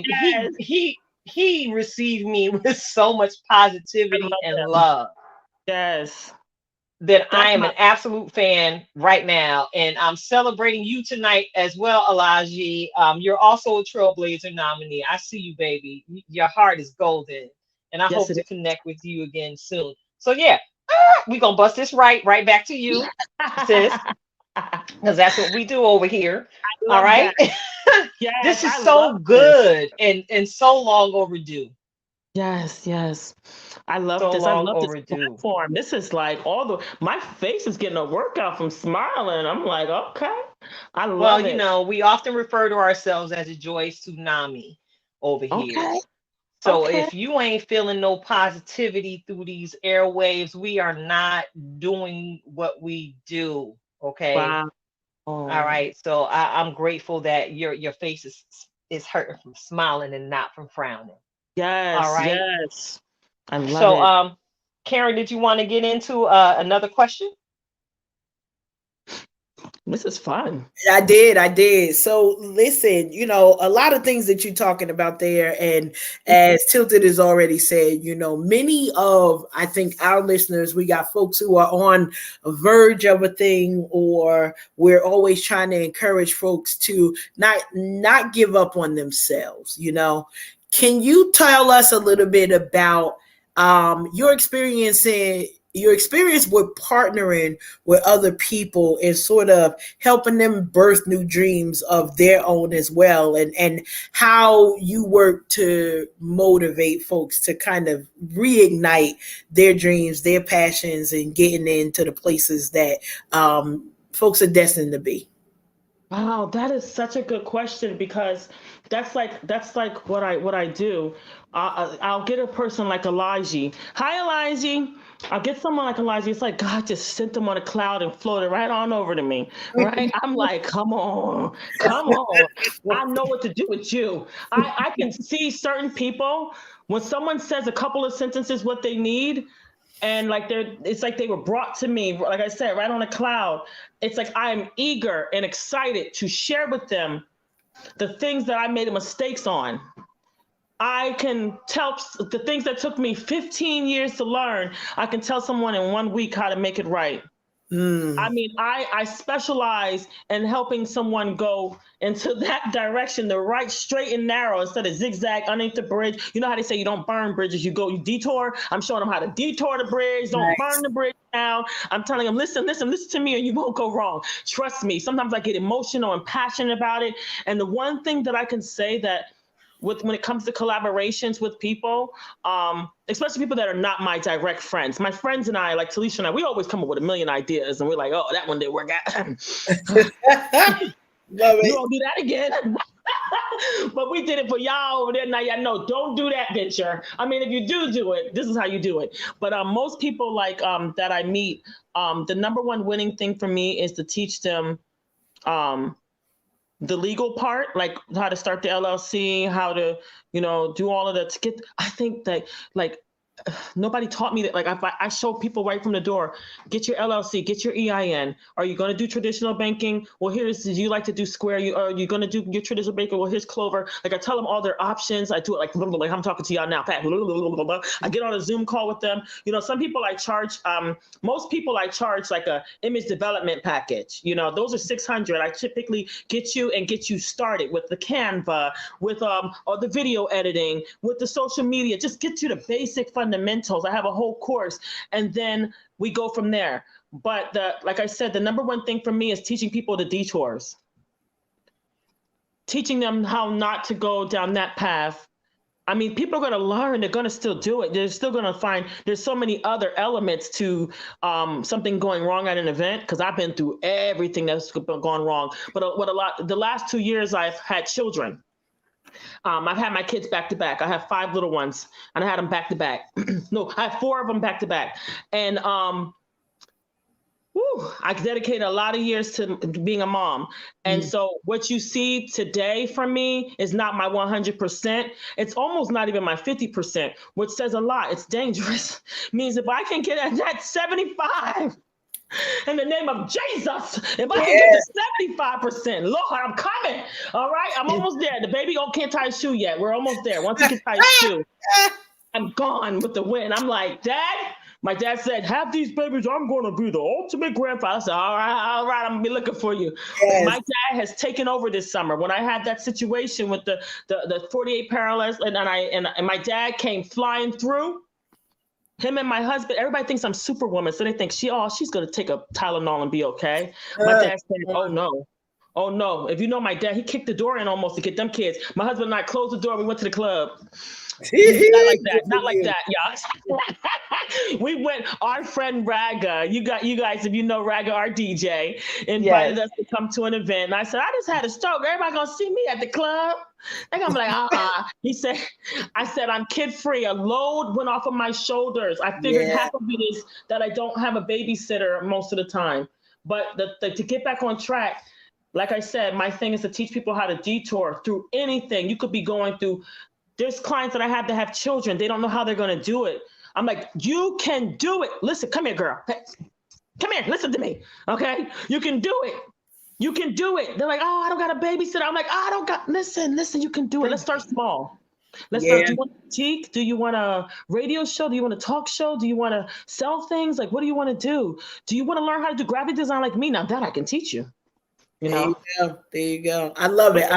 He Yes, he he received me with so much I positivity love and them. love Yes, that I that's am my. an absolute fan right now. And I'm celebrating you tonight as well, Alaji. You're also a Trailblazer nominee. I see you, baby. Your heart is golden. And I Yes, hope it to is. connect with you again soon. So, yeah, we're going to bust this right back to you, sis, I because that's what we do over here. All love that. right. Yes, This is I so love this. good and so long overdue. Yes, yes. I love So this. I long love this overdue. platform. This is like my face is getting a workout from smiling. I'm like, okay. I Well, love it. we often refer to ourselves as a joy tsunami over here. Okay. So Okay. if you ain't feeling no positivity through these airwaves, we are not doing what we do. Okay. Wow. All right. So I'm grateful that your face is hurting from smiling and not from frowning. All Yes, right. yes. I love So it. Karen, did you want to get into another question? This is fun. I did. So listen, a lot of things that you're talking about there, and as Tilted has already said, many of I think our listeners, we got folks who are on a verge of a thing, or we're always trying to encourage folks to not give up on themselves. Can you tell us a little bit about your experience with partnering with other people and sort of helping them birth new dreams of their own as well, and how you work to motivate folks to kind of reignite their dreams, their passions, and getting into the places that folks are destined to be. Wow, that is such a good question because that's like what I do. I'll get a person like Elijah. Hi, Elijah. I'll get someone like Elijah. It's like God just sent them on a cloud and floated right on over to me. Right? I'm like, come on, come on. I know what to do with you. I can see certain people when someone says a couple of sentences what they need, and like it's like they were brought to me, like I said, right on a cloud. It's like I am eager and excited to share with them the things that I made mistakes on. I can tell the things that took me 15 years to learn. I can tell someone in 1 week how to make it right. I mean, I specialize in helping someone go into that direction, the right, straight and narrow, instead of zigzag underneath the bridge. You know how they say you don't burn bridges, you detour. I'm showing them how to detour the bridge. Don't burn the bridge down. I'm telling them, listen to me, and you won't go wrong. Trust me. Sometimes I get emotional and passionate about it. And the one thing that I can say that when it comes to collaborations with people, especially people that are not my direct friends. My friends and I, like Talisha and I, we always come up with a million ideas, and we're like, oh, that one didn't work out. You won't do that again. But we did it for y'all over there. Now y'all know, don't do that venture. I mean, if you do it, this is how you do it. But most people that I meet, the number one winning thing for me is to teach them the legal part, like how to start the LLC, how to, do all of that to get, I think that nobody taught me that. Like I show people right from the door, get your LLC, get your EIN. Are you going to do traditional banking? Well, do you like to do Square? Are you going to do your traditional banking? Well, here's Clover. Like I tell them all their options. I do it like I'm talking to y'all now. I get on a Zoom call with them. Some people I charge, most people I charge like a image development package. Those are $600. I typically get you started with the Canva, with or the video editing, with the social media. Just get you the basic fundamentals. I have a whole course, and then we go from there. But like I said, the number one thing for me is teaching people the detours, teaching them how not to go down that path. I mean, people are going to learn. They're going to still do it. They're still going to find there's so many other elements to something going wrong at an event, because I've been through everything that's gone wrong. But the last 2 years I've had children. I've had my kids back to back. I have 5 little ones, and I had them back to back. No, I have 4 of them back to back. And I dedicated a lot of years to being a mom. And so what you see today from me is not my 100%. It's almost not even my 50%, which says a lot. It's dangerous. Means if I can get at that 75, in the name of Jesus, if I can get to 75%, Lord, I'm coming. All right, I'm almost there. The baby can't tie his shoe yet. We're almost there. Once he can tie his shoe, I'm gone with the win. I'm like, Dad. My dad said, have these babies. I'm going to be the ultimate grandfather. I said, all right, I'm going to be looking for you. Yes. My dad has taken over this summer. When I had that situation with the 48 parallels, and my dad came flying through, him and my husband, everybody thinks I'm Superwoman. So they think she's going to take a Tylenol and be okay. My dad said, oh no. If you know my dad, he kicked the door in almost to get them kids. My husband and I closed the door. We went to the club. Not like that, y'all. We went, our friend Raga, you guys, if you know Raga, our DJ, invited us to come to an event. And I said, I just had a stroke. Everybody gonna see me at the club? They're gonna be like, I said, I'm kid free. A load went off of my shoulders. I figured half of it is that I don't have a babysitter most of the time. But to get back on track, like I said, my thing is to teach people how to detour through anything. You could be going through. There's clients that I have to have children. They don't know how they're going to do it. I'm like, you can do it. Listen, come here, girl. Come here. Listen to me. Okay. You can do it. You can do it. They're like, oh, I don't got a babysitter. I'm like, listen, you can do it. Let's start small. Let's start. Do you want a boutique? Do you want a radio show? Do you want a talk show? Do you want to sell things? Like, what do you want to do? Do you want to learn how to do graphic design like me? Now that I can teach you. There you go. I love it.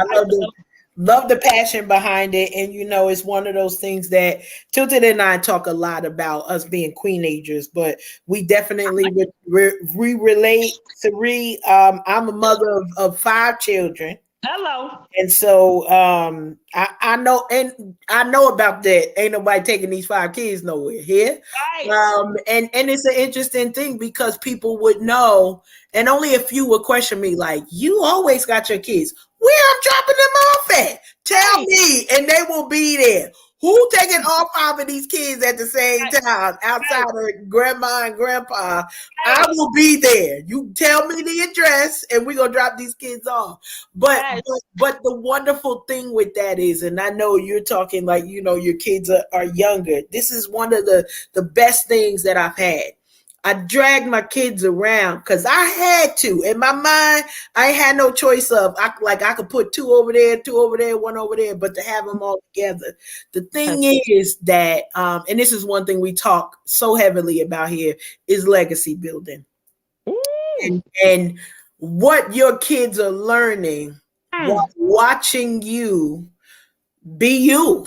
Love the passion behind it. And, it's one of those things that Tilted and I talk a lot about, us being queenagers, but we definitely relate. Cyrie, I'm a mother of 5 children. Hello. And so I know about that. Ain't nobody taking these 5 kids nowhere here. Right. And it's an interesting thing, because people would know, and only a few would question me, like, you always got your kids. Where I'm dropping them off at? Tell me, and they will be there. Who taking all 5 of these kids at the same time outside of grandma and grandpa? I will be there. You tell me the address and we're going to drop these kids off. But the wonderful thing with that is, and I know you're talking like, your kids are younger. This is one of the best things that I've had. I dragged my kids around because I had to. In my mind, I had no choice of I could put two over there, one over there, but to have them all together. The thing is that, and this is one thing we talk so heavily about here, is legacy building. And what your kids are learning while watching you be you,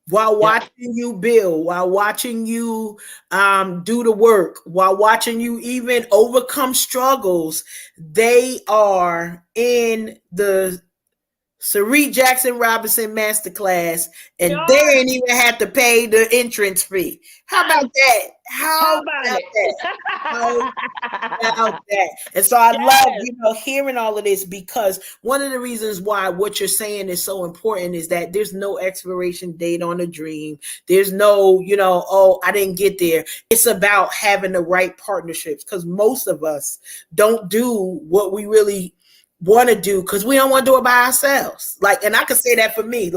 while watching you build, while watching you do the work, while watching you even overcome struggles. They are in the Cyrie Jackson Robinson Masterclass, and they ain't even have to pay the entrance fee. How about that? How about that? How about that? And so I love, hearing all of this, because one of the reasons why what you're saying is so important is that there's no expiration date on a dream. There's no, oh, I didn't get there. It's about having the right partnerships, because most of us don't do what we really want to do because we don't want to do it by ourselves. And I can say that for me.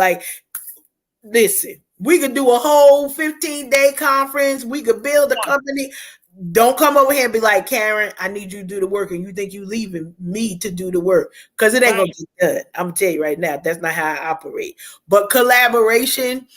Listen, we could do a whole 15-day conference. We could build a company. Don't come over here and be like, Karen, I need you to do the work, and you think you leaving me to do the work, because it ain't gonna get done. I'm gonna tell you right now, that's not how I operate. But collaboration,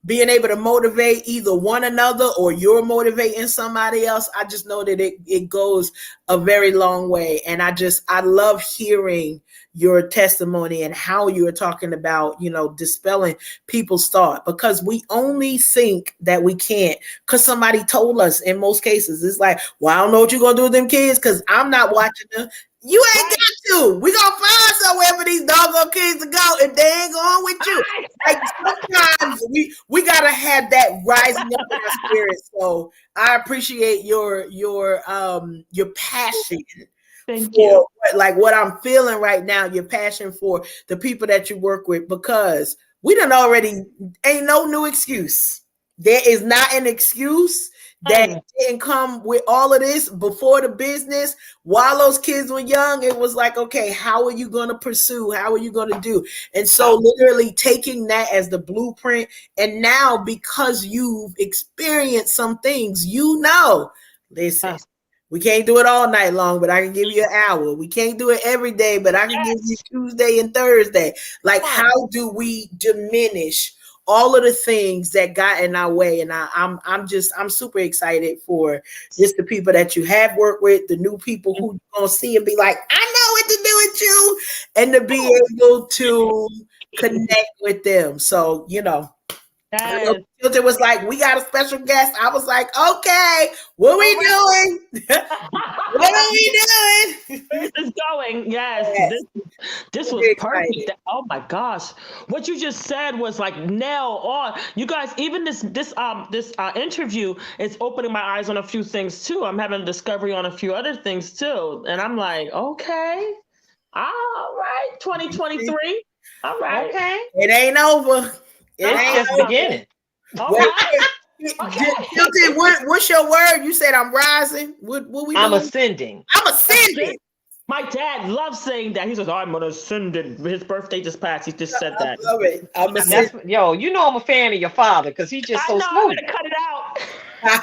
being able to motivate either one another or you're motivating somebody else, I just know that it goes a very long way. And I love hearing your testimony and how you're talking about, dispelling people's thought, because we only think that we can't because somebody told us. In most cases, it's like, well, I don't know what you're going to do with them kids because I'm not watching them. You ain't got to. We gonna find somewhere for these doggone kids to go if they ain't going with you. Sometimes we gotta have that rising up in our spirit. So I appreciate your passion. Thank you. What I'm feeling right now, your passion for the people that you work with, because we done already ain't no new excuse. There is not an excuse that didn't come with all of this before the business. While those kids were young, it was like, okay, how are you going to pursue? How are you going to do? And so literally taking that as the blueprint. And now, because you've experienced some things, listen, we can't do it all night long, but I can give you an hour. We can't do it every day, but I can give you Tuesday and Thursday. How do we diminish all of the things that got in our way? And I'm super excited for just the people that you have worked with, the new people who you're gonna see and be like, I know what to do with you, and to be able to connect with them. So, Filter was like, we got a special guest. I was like, okay, what we doing? What are we doing? This is going. Yes. This was perfect. Oh my gosh. What you just said was like nail on. You guys, even this interview is opening my eyes on a few things too. I'm having a discovery on a few other things too. And I'm like, okay. All right. 2023. All right. Okay. It ain't over. It's just beginning. Hilton, what's your word? You said I'm rising. What we doing? I'm ascending. I'm ascending. My dad loves saying that. He says, I'm gonna ascend it. His birthday just passed. He just said that. I love it. I'm ascending. I'm a fan of your father because he's just so smooth. I'm gonna cut it out.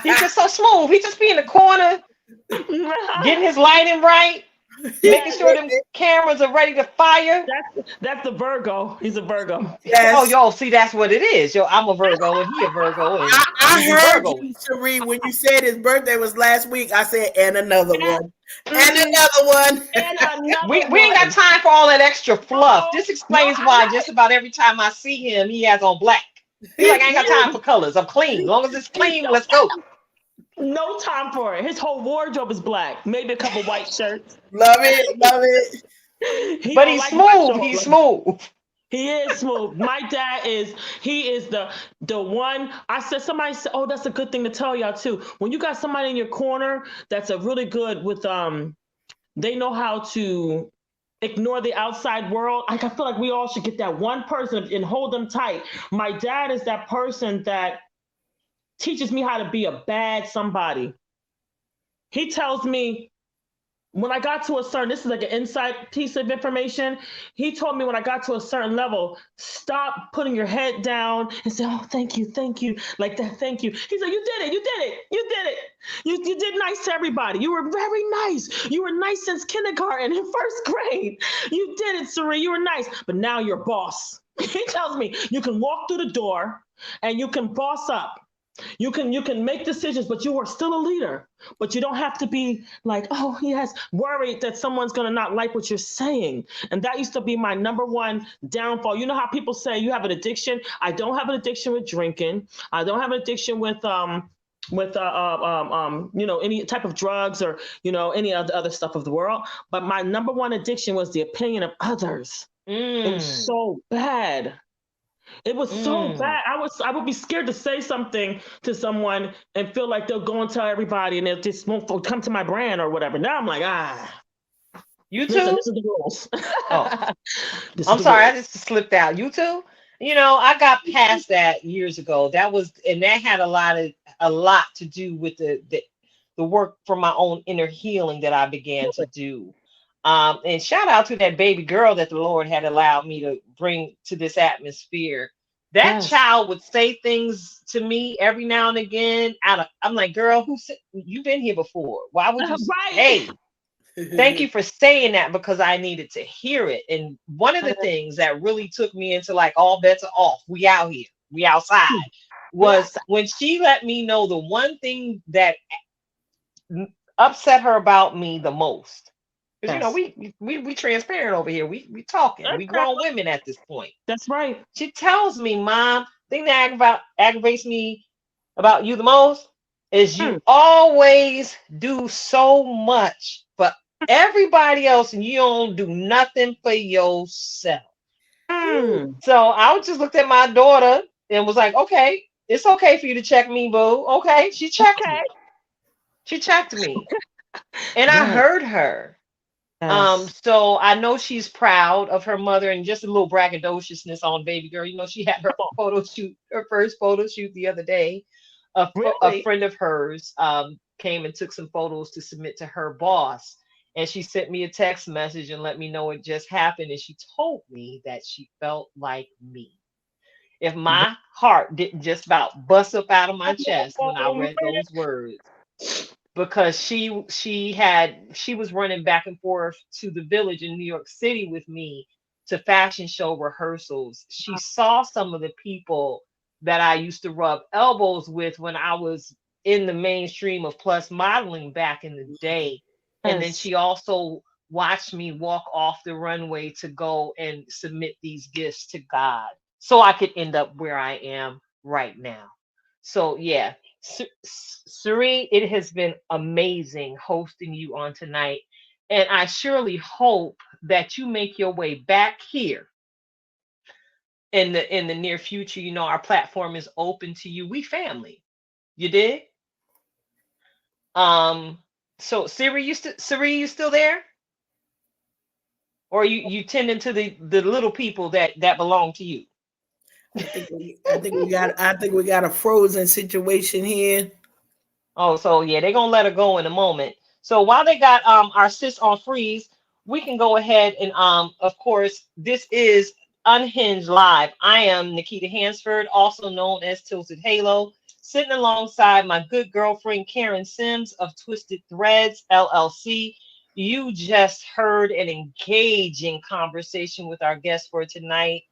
He's just so smooth. He just be in the corner, getting his lighting right. Making sure them cameras are ready to fire. That's the Virgo. He's a Virgo. Yes. Oh, see, that's what it is. I'm a Virgo and he a Virgo. And I heard you, Cyrie, when you said his birthday was last week. I said, and another one. And another one. We ain't got time for all that extra fluff. This explains why just about every time I see him, he has on black. He's like, I ain't got time for colors. I'm clean. As long as it's clean, let's go. No time for it. His whole wardrobe is black. Maybe a couple white shirts. Love it. But he's smooth. He's smooth. He is smooth. My dad is the one. Somebody said, oh, that's a good thing to tell y'all too. When you got somebody in your corner that's a really good with they know how to ignore the outside world. I feel like we all should get that one person and hold them tight. My dad is that person that teaches me how to be a bad somebody. He tells me when I got to a certain, this is like an inside piece of information. He told me when I got to a certain level, stop putting your head down and say, oh, thank you. Like that, thank you. He said, you did it. You did nice to everybody. You were very nice. You were nice since kindergarten and first grade. You did it, Cyrie. You were nice. But now you're boss. He tells me you can walk through the door and you can boss up. You can make decisions, but you are still a leader. But you don't have to be like, oh, he has worried that someone's gonna not like what you're saying. And that used to be my number one downfall. You know how people say you have an addiction? I don't have an addiction with drinking. I don't have an addiction with any type of drugs or any other stuff of the world. But my number one addiction was the opinion of others. It was so bad. It was so bad. I would be scared to say something to someone and feel like they'll go and tell everybody and it just won't come to my brand or whatever. Now I'm like, you too? Listen, this is the rules. Oh, I'm sorry, I just slipped out. You too? I got past that years ago. That had a lot to do with the work for my own inner healing that I began to do. And shout out to that baby girl that the Lord had allowed me to bring to this atmosphere. That child would say things to me every now and again. I'm like, girl, you've been here before. Why would you say? Thank you for saying that, because I needed to hear it. And one of the things that really took me into like all bets are off, we out here, we outside, was when she let me know the one thing that upset her about me the most. Because we transparent over here. We talking. We grown women at this point. That's right. She tells me, Mom, the thing that aggravates me about you the most is you always do so much for everybody else and you don't do nothing for yourself. So I just looked at my daughter and was like, okay, it's okay for you to check me, boo. Okay. She checked me. She checked me. And I heard her. So I know she's proud of her mother, and just a little braggadociousness on baby girl. She had her first photo shoot the other day. A friend of hers came and took some photos to submit to her boss, and she sent me a text message and let me know it just happened. And she told me that she felt like me. If my heart didn't just about bust up out of my chest when I read those words. Because she was running back and forth to the Village in New York City with me to fashion show rehearsals. She saw some of the people that I used to rub elbows with when I was in the mainstream of plus modeling back in the day. And then she also watched me walk off the runway to go and submit these gifts to God so I could end up where I am right now. So yeah. Cyrie, it has been amazing hosting you on tonight, and I surely hope that you make your way back here in the near future. Our platform is open to you. We family. You did. So Cyrie, you still there, or you tending to the little people that belong to you? I think we got a frozen situation here. Oh, so yeah, they're gonna let her go in a moment. So while they got our sis on freeze, we can go ahead and of course, this is Unhinged Live. I am Nikita Hansford, also known as Tilted Halo, sitting alongside my good girlfriend Karen Sims of Twisted Threads LLC. You just heard an engaging conversation with our guest for tonight.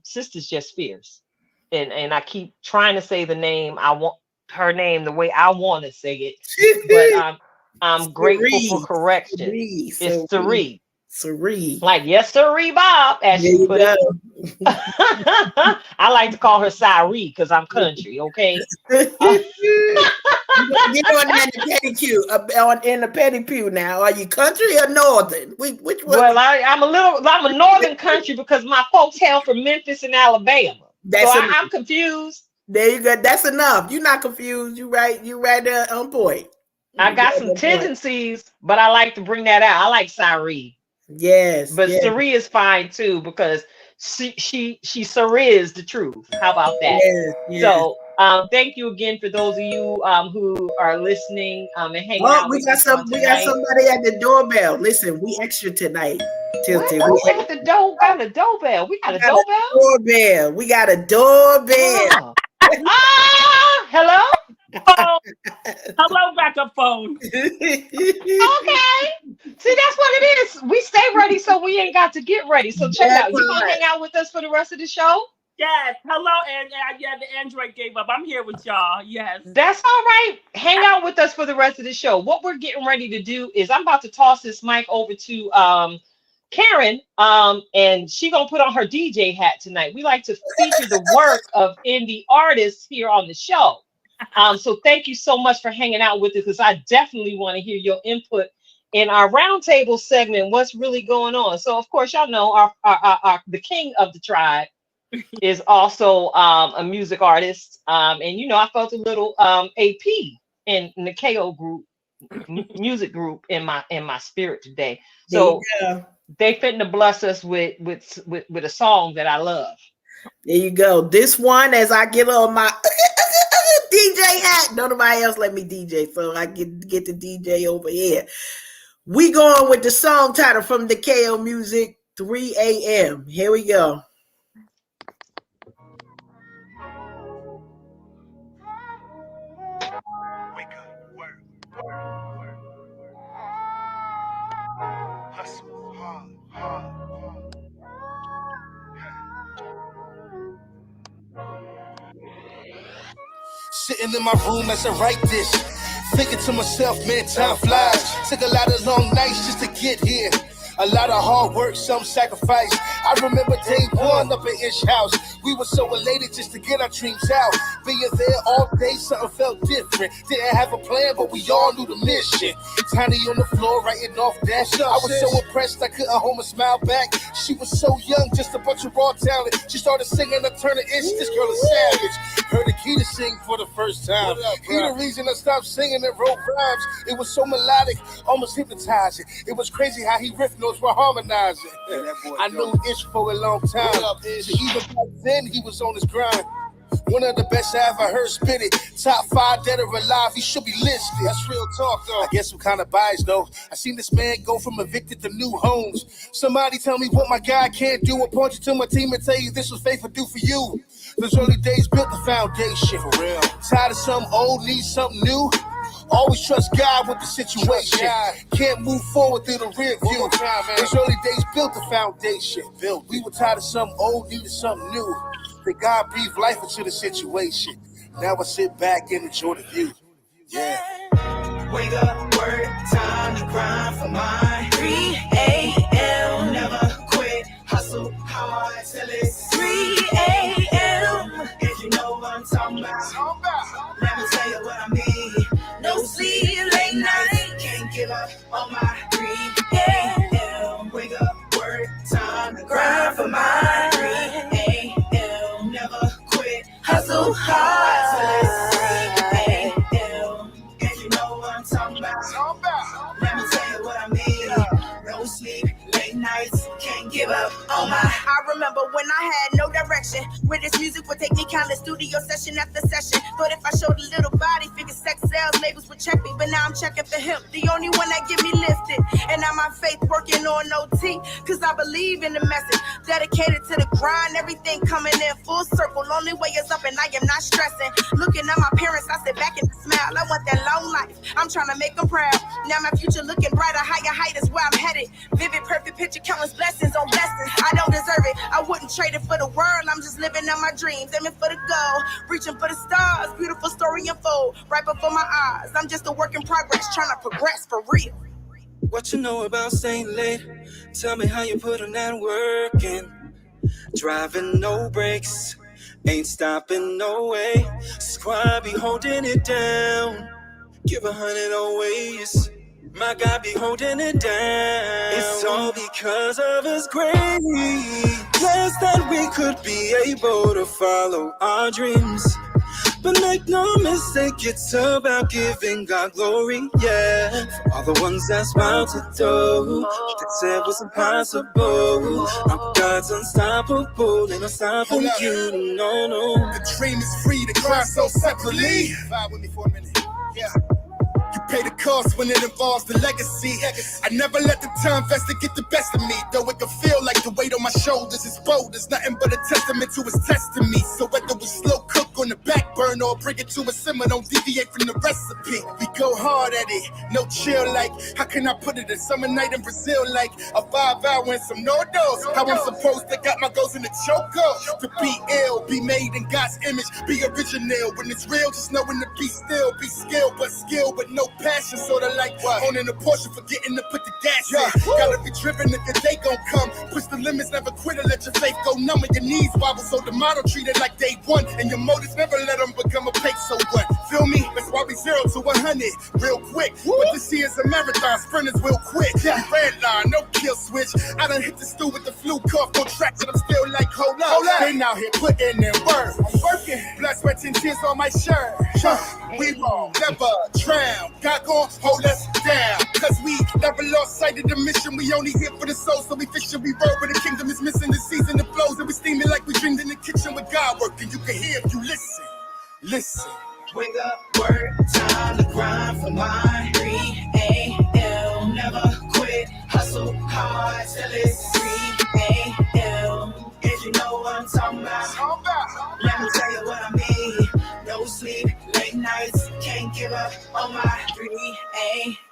Sister's just fierce, and I keep trying to say the name. I want her name the way I want to say it, but I'm grateful for correction. It's Cyrie. Cyrie. Like, yes, Cyrie Bob, as she put it. I like to call her Cyrie because I'm country, okay? Get on in the petty pew now. Are you country or northern? Which one? Well, I'm a northern country because my folks hail from Memphis and Alabama. I'm confused. There you go. That's enough. You're not confused. You right there on point. I got some tendencies, but I like to bring that out. I like Cyrie. Yes. But Cyrie is fine too, because she Cyrie is the truth. How about that? Yes. So thank you again for those of you who are listening and hanging out. We got somebody at the doorbell. Listen, we extra tonight. Tilted. Got a doorbell. We got a doorbell. We got a doorbell. Hello? phone. Hello, backup phone. Okay. See, that's what it is. We stay ready, so we ain't got to get ready. So check it That out. You gonna part. hang out with us for the rest of the show? Yes. Hello, and yeah, the Android gave up. I'm here with y'all. Yes. That's all right. Hang out with us for the rest of the show. What we're getting ready to do is I'm about to toss this mic over to Karen, and she gonna put on her DJ hat tonight. We like to feature the work of indie artists here on the show. So thank you so much for hanging out with us because I definitely want to hear your input in our roundtable segment. What's really going on? So of course y'all know our the king of the tribe is also a music artist, and you know I felt a little AP in the KO group music group in my spirit today. There you So go. they fitting to bless us with a song that I love. There you go. This one, as I get on my DJ hat, nobody else let me DJ, so I get the DJ over here. We going with the song title from the KO Music, 3 a.m. Here we go. Wake up, work, hustle, hard. Sitting in my room as I write this, thinking to myself, man, time flies. Took a lot of long nights just to get here. A lot of hard work, some sacrifice. I remember day one up at Ish House. We were so elated just to get our dreams out. Being there all day, something felt different. Didn't have a plan, but we all knew the mission. Tiny on the floor, writing off that. I was so impressed, I couldn't hold my smile back. She was so young, just a bunch of raw talent. She started singing a turn of Ish. This girl is savage. Heard Akita sing for the first time. He the reason I stopped singing and wrote rhymes. It was so melodic, almost hypnotizing. It was crazy how he riffed notes were harmonizing. I knew Ish for a long time. So even back then, he was on his grind. One of the best I ever heard spit it. Top 5 dead or alive, he should be listed. That's real talk, though. I guess I'm kind of biased, though. I seen this man go from evicted to new homes. Somebody tell me what my guy can't do. I'll point you to my team and tell you this was faithful do for you. Those early days built the foundation. For real. Tired of something old, need something new. Always trust God with the situation. Can't move forward through the rear view. Those early days built the foundation. We were tired of something old, needed something new. That God breathed life into the situation. Now I sit back and enjoy the view. Yeah. Wake up, work, time to grind for mine. 3 a.m. Never quit, hustle hard till it's 3 a.m. If you know what I'm talking about, let me tell you what I mean. No sleep, late night, can't give up on my 3 a.m. Wake up, work, time to grind for mine. 3 a.m. Never quit, hustle hard till it's 3 a.m. If you know what I'm talking about, let me tell you what I mean. No sleep, late nights, can't give up on my. I remember when I had no direction. Where this music would take me countless studio session after session. But if I showed a little body, figure sex sales labels would check me. But now I'm checking for him, the only one that get me lifted. And now my faith working on OT, cause I believe in the message. Dedicated to the grind, everything coming in full circle. Only way is up and I am not stressing. Looking at my parents, I sit back and smile. I want that long life, I'm trying to make them proud. Now my future looking brighter, higher height is where I'm headed. Vivid, perfect picture, countless blessings on blessings. I don't deserve it, I wouldn't trade it for the world. I'm just living out my dreams, aiming for the goal, reaching for the stars. Beautiful story unfold right before my eyes. I'm just a work in progress, trying to progress for real. What you know about staying late? Tell me how you put on that work in. Driving no brakes, ain't stopping no way. Squad be holding it down. Give 100 always. My God be holding it down. It's all because of His grace. Blessed that we could be able to follow our dreams. But make no mistake, it's about giving God glory, yeah. For all the ones that's about to do, that said was impossible. Our God's unstoppable, and I'm stopping you, no. The dream is free to cry so separately. Vibe with me for a minute. Yeah. You pay the cost when it involves the legacy. I never let the time vested get the best of me. Though it can feel like the weight on my shoulders is bold. It's nothing but a testament to His test to me. So whether we slow cook cook on the back burner or bring it to a simmer. Don't deviate from the recipe. We go hard at it, no chill. Like, how can I put it? A summer night in Brazil, like a 5-hour and some no-dos. How I'm supposed to got my goals in the choco. To be ill, be made in God's image, be original. When it's real, just knowing to be still, be skilled, but skill, but no passion. Sorta like owning a Porsche, forgetting to put the gas in. Gotta be driven if the day gon' come. Push the limits, never quit or let your faith go numb and your knees wobble. So the motto treat it like day one, and your motives never let them become a peso one. Feel me? That's why we 0 to 100 real quick. But this year's a marathon, sprinters will quit. Red line, no kill switch. I done hit the stool with the flu cough, no tracks, and I'm still like, hold up. Been out here putting in work. I'm working. Blood, sweat, and tears on my shirt. We won't never drown. God gon' hold us down. Cause we never lost sight of the mission. We only here for the soul, so we fish and we roll. But the kingdom is missing the season, the flows. And we steaming like we dreamed in the kitchen with God working. You can hear if you listen. Listen. Wake up, work, time to grind for mine. 3 a.m. Never quit, hustle hard till it's 3 a.m. If you know what I'm talking about, let me tell you what I mean. No sleep, late nights, can't give up on my 3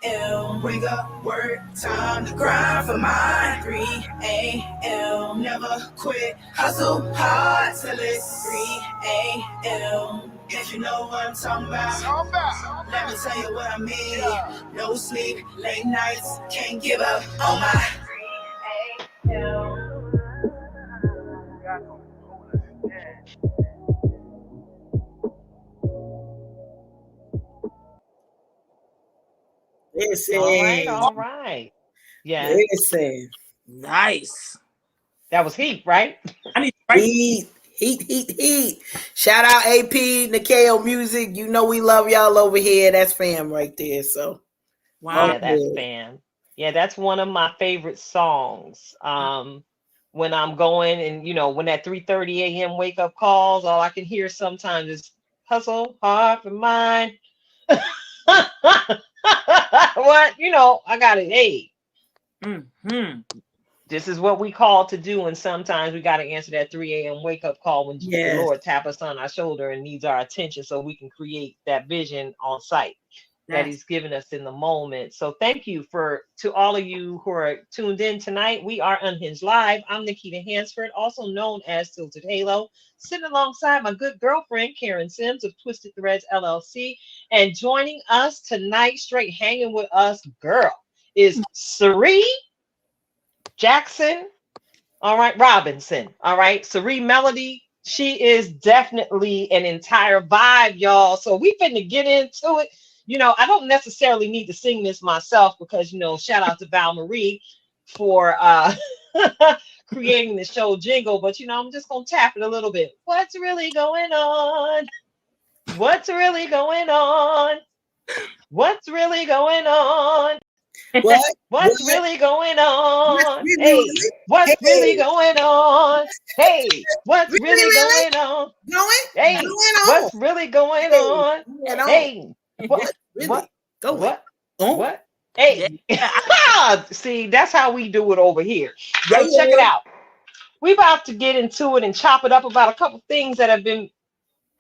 a.m. Wake up, work, time to grind for mine. 3 a.m. Never quit, hustle hard till it's 3 a.m. If you know what I'm talking about, let me tell you what I mean. No sleep, late nights, can't give up on my 3 a.m. Listen. All right. Yeah. Listen. Nice. That was heat, right? I need to write Heat. Shout out AP, Nikeo Music. You know we love y'all over here. That's fam right there. So wow. Yeah, that's fam. Yeah, that's one of my favorite songs. When I'm going and when that 3:30 a.m. wake up calls, all I can hear sometimes is hustle hard for mine. What? I got it. Hey, Mm-hmm. this is what we call to do, and sometimes we got to answer that 3 a.m. wake up call when the Lord tap us on our shoulder and needs our attention so we can create that vision on site that He's given us in the moment. So thank you to all of you who are tuned in tonight. We are Unhinged Live. I'm Nikita Hansford, also known as Tilted Halo, sitting alongside my good girlfriend Karen Sims of Twisted Threads LLC, and joining us tonight, straight hanging with us, girl, is Cyrie Jackson. All right, Robinson. All right, Cyrie Melody. She is definitely an entire vibe, y'all. So we finna get into it. I don't necessarily need to sing this myself because, shout out to Val Marie for creating the show jingle. But, I'm just going to tap it a little bit. What's really going on? What's really going on? What's really going on? What's really going on? Hey, what's really going on? Hey, what's really going on? Hey, what's really going on? Hey, what? Hey, see, that's how we do it over here. So check it out. We're about to get into it and chop it up about a couple things that have been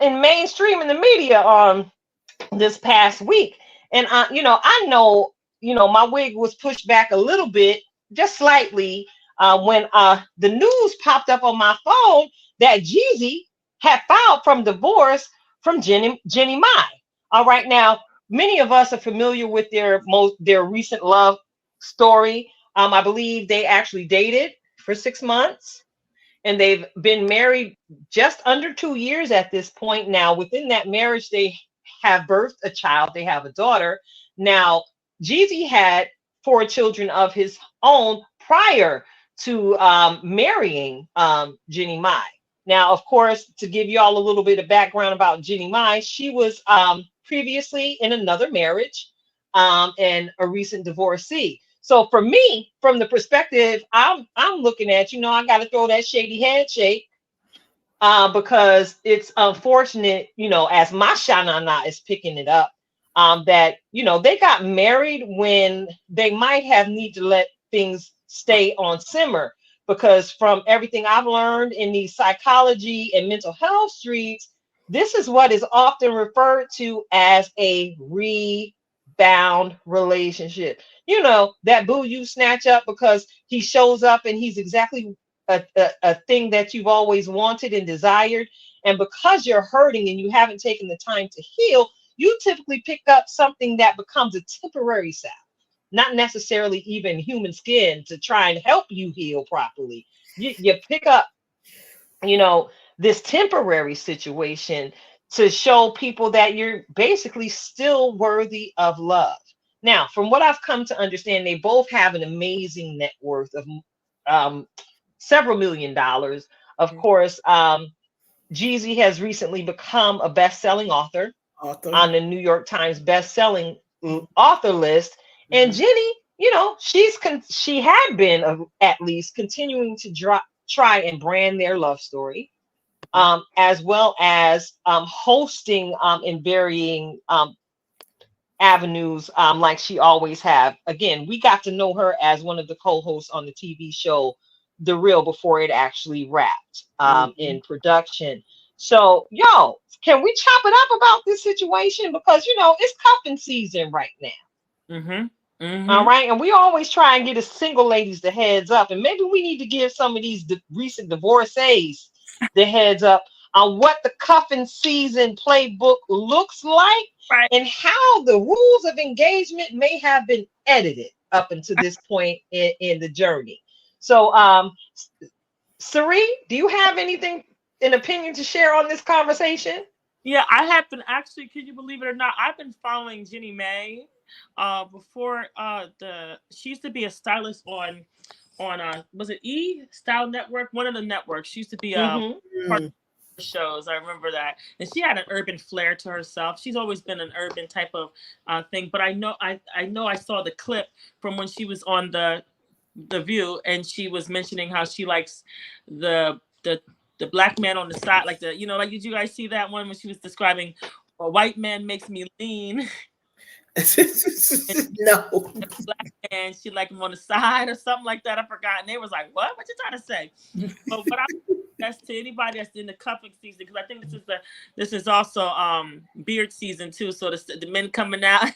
in mainstream in the media this past week. And I know my wig was pushed back a little bit, just slightly, when the news popped up on my phone that Jeezy had filed from divorce from Jenny Mai. All right, now many of us are familiar with their recent love story. I believe they actually dated for 6 months, and they've been married just under 2 years at this point. Now, within that marriage, they have birthed a child. They have a daughter. Now, Jeezy had 4 children of his own prior to marrying Jenny Mai. Now, of course, to give you all a little bit of background about Jenny Mai, she was previously in another marriage and a recent divorcee. So for me, from the perspective I'm looking at, I got to throw that shady handshake because it's unfortunate, as my Shanana is picking it up, that, they got married when they might have need to let things stay on simmer, because from everything I've learned in the psychology and mental health streets, This is what is often referred to as a rebound relationship. You know, that boo you snatch up because he shows up and he's exactly a thing that you've always wanted and desired. And because you're hurting and you haven't taken the time to heal, you typically pick up something that becomes a temporary salve, not necessarily even human skin to try and help you heal properly. You pick up, you know, this temporary situation to show people that you're basically still worthy of love. Now, from what I've come to understand, they both have an amazing net worth of um, several $1,000,000. Of course, Jeezy has recently become a best-selling author Author. on the New York Times best-selling author list, and Mhm. Jenny, you know, she had been at least continuing to try and brand their love story, as well as hosting in varying avenues, like she always have. Again, we got to know her as one of the co-hosts on the TV show The Real before it actually wrapped Mhm. in production. So, yo, can we chop it up about this situation? Because, you know, it's cuffing season right now. Mm-hmm. All Mm-hmm. right. And we always try and get the single ladies the heads up. And maybe we need to give some of these recent divorcees the heads up on what the cuffing season playbook looks like Right. and how the rules of engagement may have been edited up until this point in the journey. So, Cirie, do you have anything, an opinion to share on this conversation? Yeah, I have been actually, can you believe it or not, I've been following Jenny May. Before the she used to be a stylist on was it E Style Network? One of the networks. She used to be Mm-hmm. part of Mm. the shows. I remember that. And she had an urban flair to herself. She's always been an urban type of thing. But I know I saw the clip from when she was on the View, and she was mentioning how she likes the the the black man on the side, like the, like, did you guys see that one when she was describing a white man makes me lean, and No. the black man she like him on the side or something like that. I forgot. And they was like, what you trying to say? But what I that's to anybody that's in the cuffing season, because I think this is also beard season too. So the men coming out,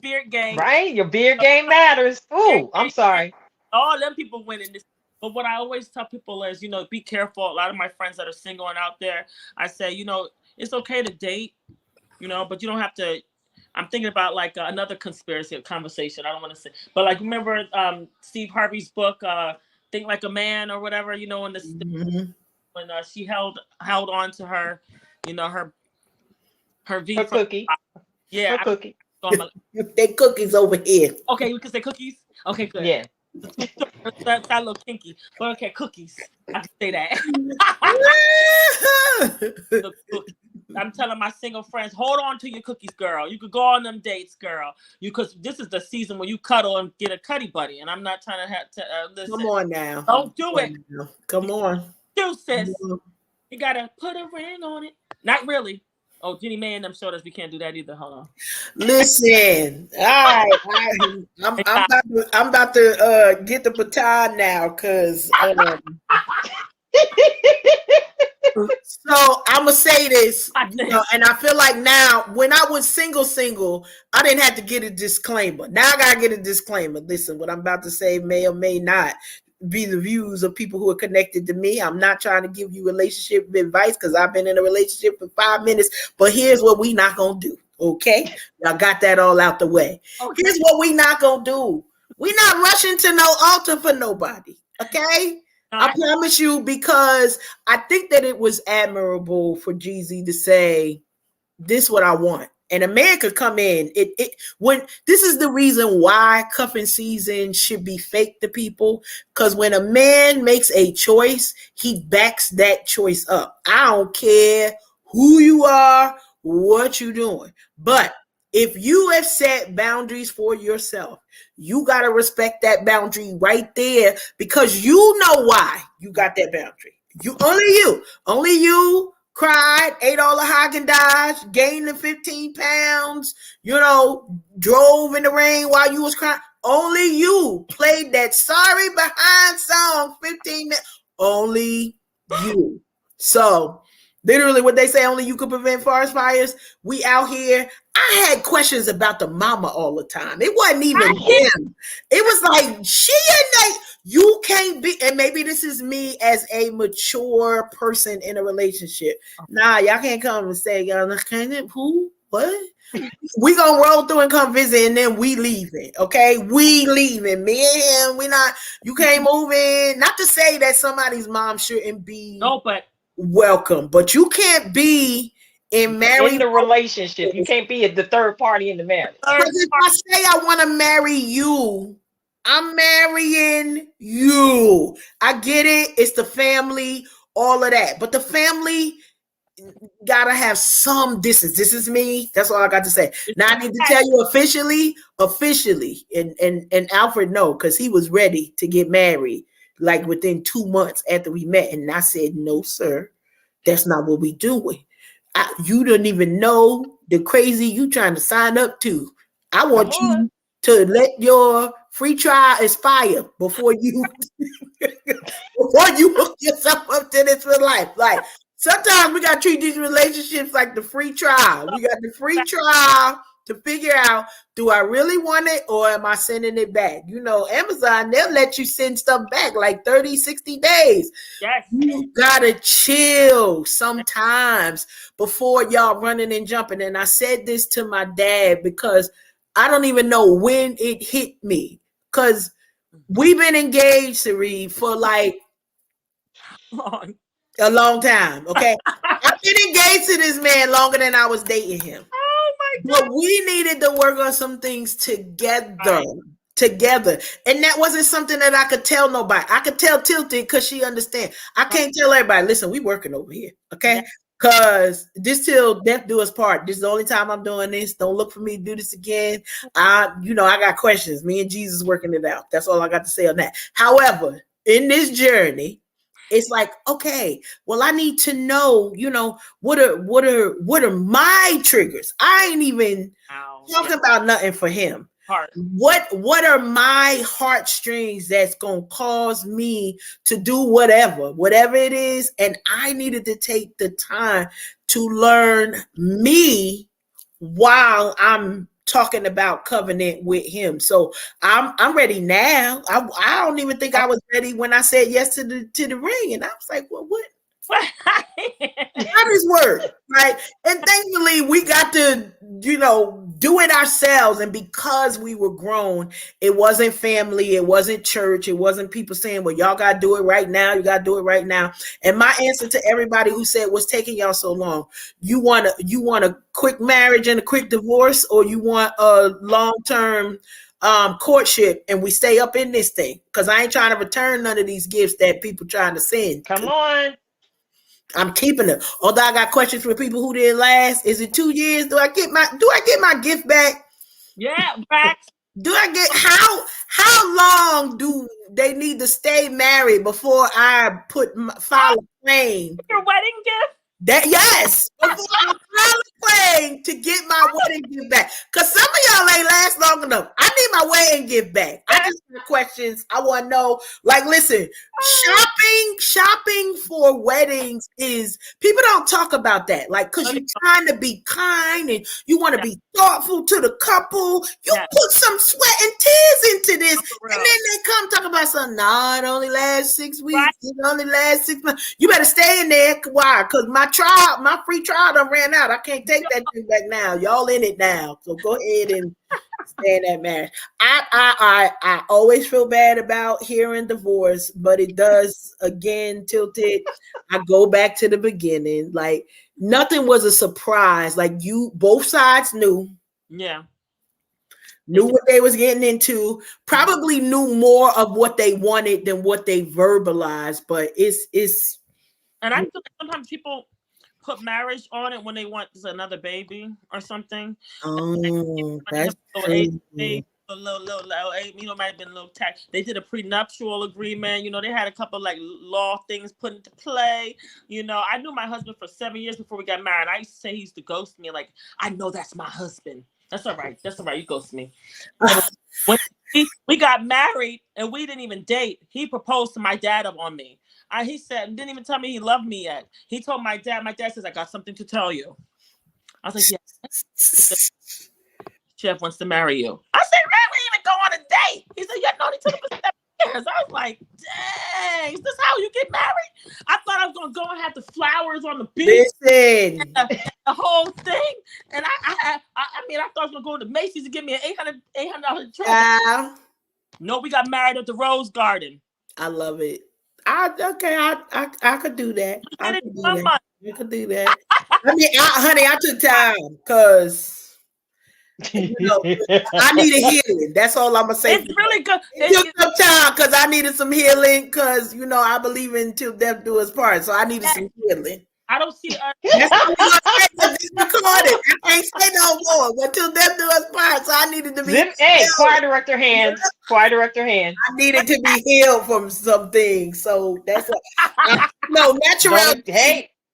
beard gang, Right? Your beard game matters. beard Ooh, I'm gang, sorry. all them people winning this. But what I always tell people is, be careful. A lot of my friends that are single and out there, I say, it's okay to date, but you don't have to. I'm thinking about like another conspiracy conversation. I don't want to say, but like, remember Steve Harvey's book, Think Like a Man or whatever, in the Mhm. when she held on to her, her V Her from, cookie. yeah. Her cookie. They cookies over here. Okay, we can say cookies. Okay, good. Yeah. That's a little kinky, but okay, cookies. I can say that. The cookies. I'm telling my single friends, hold on to your cookies, girl. You could go on them dates, girl. Because this is the season where you cuddle and get a cuddy buddy, and I'm not trying to have to listen. Come on now. Don't do it. Come on. Do, sis. You gotta put a ring on it. Not really. Oh, Jenny May and them showed us we can't do that either. Hold on. Listen, all right, I'm about to get the baton now, cause so I'm gonna say this, and I feel like now when I was single, I didn't have to get a disclaimer. Now I gotta get a disclaimer. Listen, what I'm about to say may or may not be the views of people who are connected to me. I'm not trying to give you relationship advice because I've been in a relationship for 5 minutes, but here's what we not gonna do. Okay, y'all got that all out the way. Okay. Here's what we not gonna do. We not rushing to no altar for nobody. Okay, I promise you, because I think that it was admirable for Jeezy to say, "This is what I want." And a man could come in. When this is the reason why cuffing season should be fake to people, because when a man makes a choice, he backs that choice up. I don't care who you are, what you're doing, but if you have set boundaries for yourself, you got to respect that boundary right there, because you know why you got that boundary. Only you cried, ate all the Haagen-Dazs, gained the 15 pounds, drove in the rain while you was crying. Only you played that sorry behind song 15 minutes. Only you. So Literally, what they say, only you could prevent forest fires. We out here. I had questions about the mama all the time. It wasn't even him. It was like she and like you can't be. And maybe this is me as a mature person in a relationship. Nah, y'all can't come and say y'all can't. Who? What? We gonna roll through and come visit, and then we leaving. Okay, we leaving. Me and him. We not. You can't move in. Not to say that somebody's mom shouldn't be. No, but Welcome, but you can't be in the relationship. You can't be the third party in the marriage. Because if I say I want to marry you, I'm marrying you. I get it. It's the family, all of that. But the family gotta have some distance. This is me. That's all I got to say. Now I need to tell you officially, and Alfred no, because he was ready to get married like within 2 months after we met, and I said, no, sir, that's not what we doing. You don't even know the crazy you trying to sign up to. I want you to let your free trial expire before you hook yourself up to this for life. Like sometimes we gotta treat these relationships like the free trial. We got the free trial to figure out, do I really want it or am I sending it back? You know, Amazon, they'll let you send stuff back like 30, 60 days. Yes. You gotta chill sometimes before y'all running and jumping. And I said this to my dad because I don't even know when it hit me. Because we've been engaged, Cyrie, for like a long time. Okay. I've been engaged to this man longer than I was dating him. Oh my God. But we needed to work on some things together. Together. And that wasn't something that I could tell nobody. I could tell Tilted because she understands. I can't tell everybody, listen, we working over here. Okay. Because this till death do us part. This is the only time I'm doing this. Don't look for me to do this again. I got questions. Me and Jesus working it out. That's all I got to say on that. However, in this journey, it's like, okay, well, I need to know, what are my triggers? I ain't even talking about nothing for him. What are my heartstrings that's gonna cause me to do whatever it is? And I needed to take the time to learn me while I'm talking about covenant with him. So I'm ready now. I don't even think I was ready when I said yes to the ring, and I was like, well, what? How does work, right? And thankfully we got to do it ourselves. And because we were grown, it wasn't family, it wasn't church, it wasn't people saying, well, y'all gotta do it right now, you gotta do it right now. And my answer to everybody who said, what's taking y'all so long? You want a quick marriage and a quick divorce, or you want a long-term courtship and we stay up in this thing? Because I ain't trying to return none of these gifts that people trying to send. Come on. I'm keeping it. Although I got questions for people who didn't last. Is it 2 years? Do I get my gift back? Yeah, back. Do I get how long do they need to stay married before I file a claim? Your wedding gift? Yes. Before I file a claim to get my wedding gift back. Because some of y'all ain't last long enough. I need my wedding gift back. I just have questions. I want to know, like, listen, shopping for weddings is, people don't talk about that. Like, because you're trying to be kind and you want to be thoughtful to the couple. You put some sweat and tears into this. And then they come talk about something. No, it only lasts 6 weeks. Right. It only lasts 6 months. You better stay in there. Why? Because my free trial done ran out. I can't take that thing back now. Y'all in it now. So go ahead and stay in that marriage. I always feel bad about hearing divorce, but it does, again, Tilted. I go back to the beginning. Like, nothing was a surprise. Like, both sides knew. Yeah. Knew what they was getting into. Probably knew more of what they wanted than what they verbalized. But it's. And I feel like sometimes people put marriage on it when they want another baby or something. Oh, that's crazy. Might have been a little tax. They did a prenuptial agreement. They had a couple like law things put into play. I knew my husband for 7 years before we got married. I used to say he used to ghost me. Like, I know that's my husband. That's all right. That's all right. You ghost me. When we got married and we didn't even date, he proposed to my dad on me. He said, didn't even tell me he loved me yet. He told my dad. My dad says, I got something to tell you. I was like, yeah. Chef wants to marry you. I said, man, we even go on a date. He said, yeah, known each other for 7 years. I was like, dang, is this how you get married? I thought I was gonna go and have the flowers on the beach. Listen, and the whole thing. And I mean, I thought I was gonna go to Macy's and give me an $800 trip. No, we got married at the Rose Garden. I love it. I could do that. I could do that. I mean, honey, I took time because you know, I needed healing. That's all I'm gonna say. It's really good. It took some time because I needed some healing. Because you know, I believe in till death do us part. So I needed some healing. I don't see. That's what we're this recorded. I can't say no more. But till death do us part. So I needed to be. Hey, choir director hands. Choir director hands. I needed to be healed from some things. So that's what. No,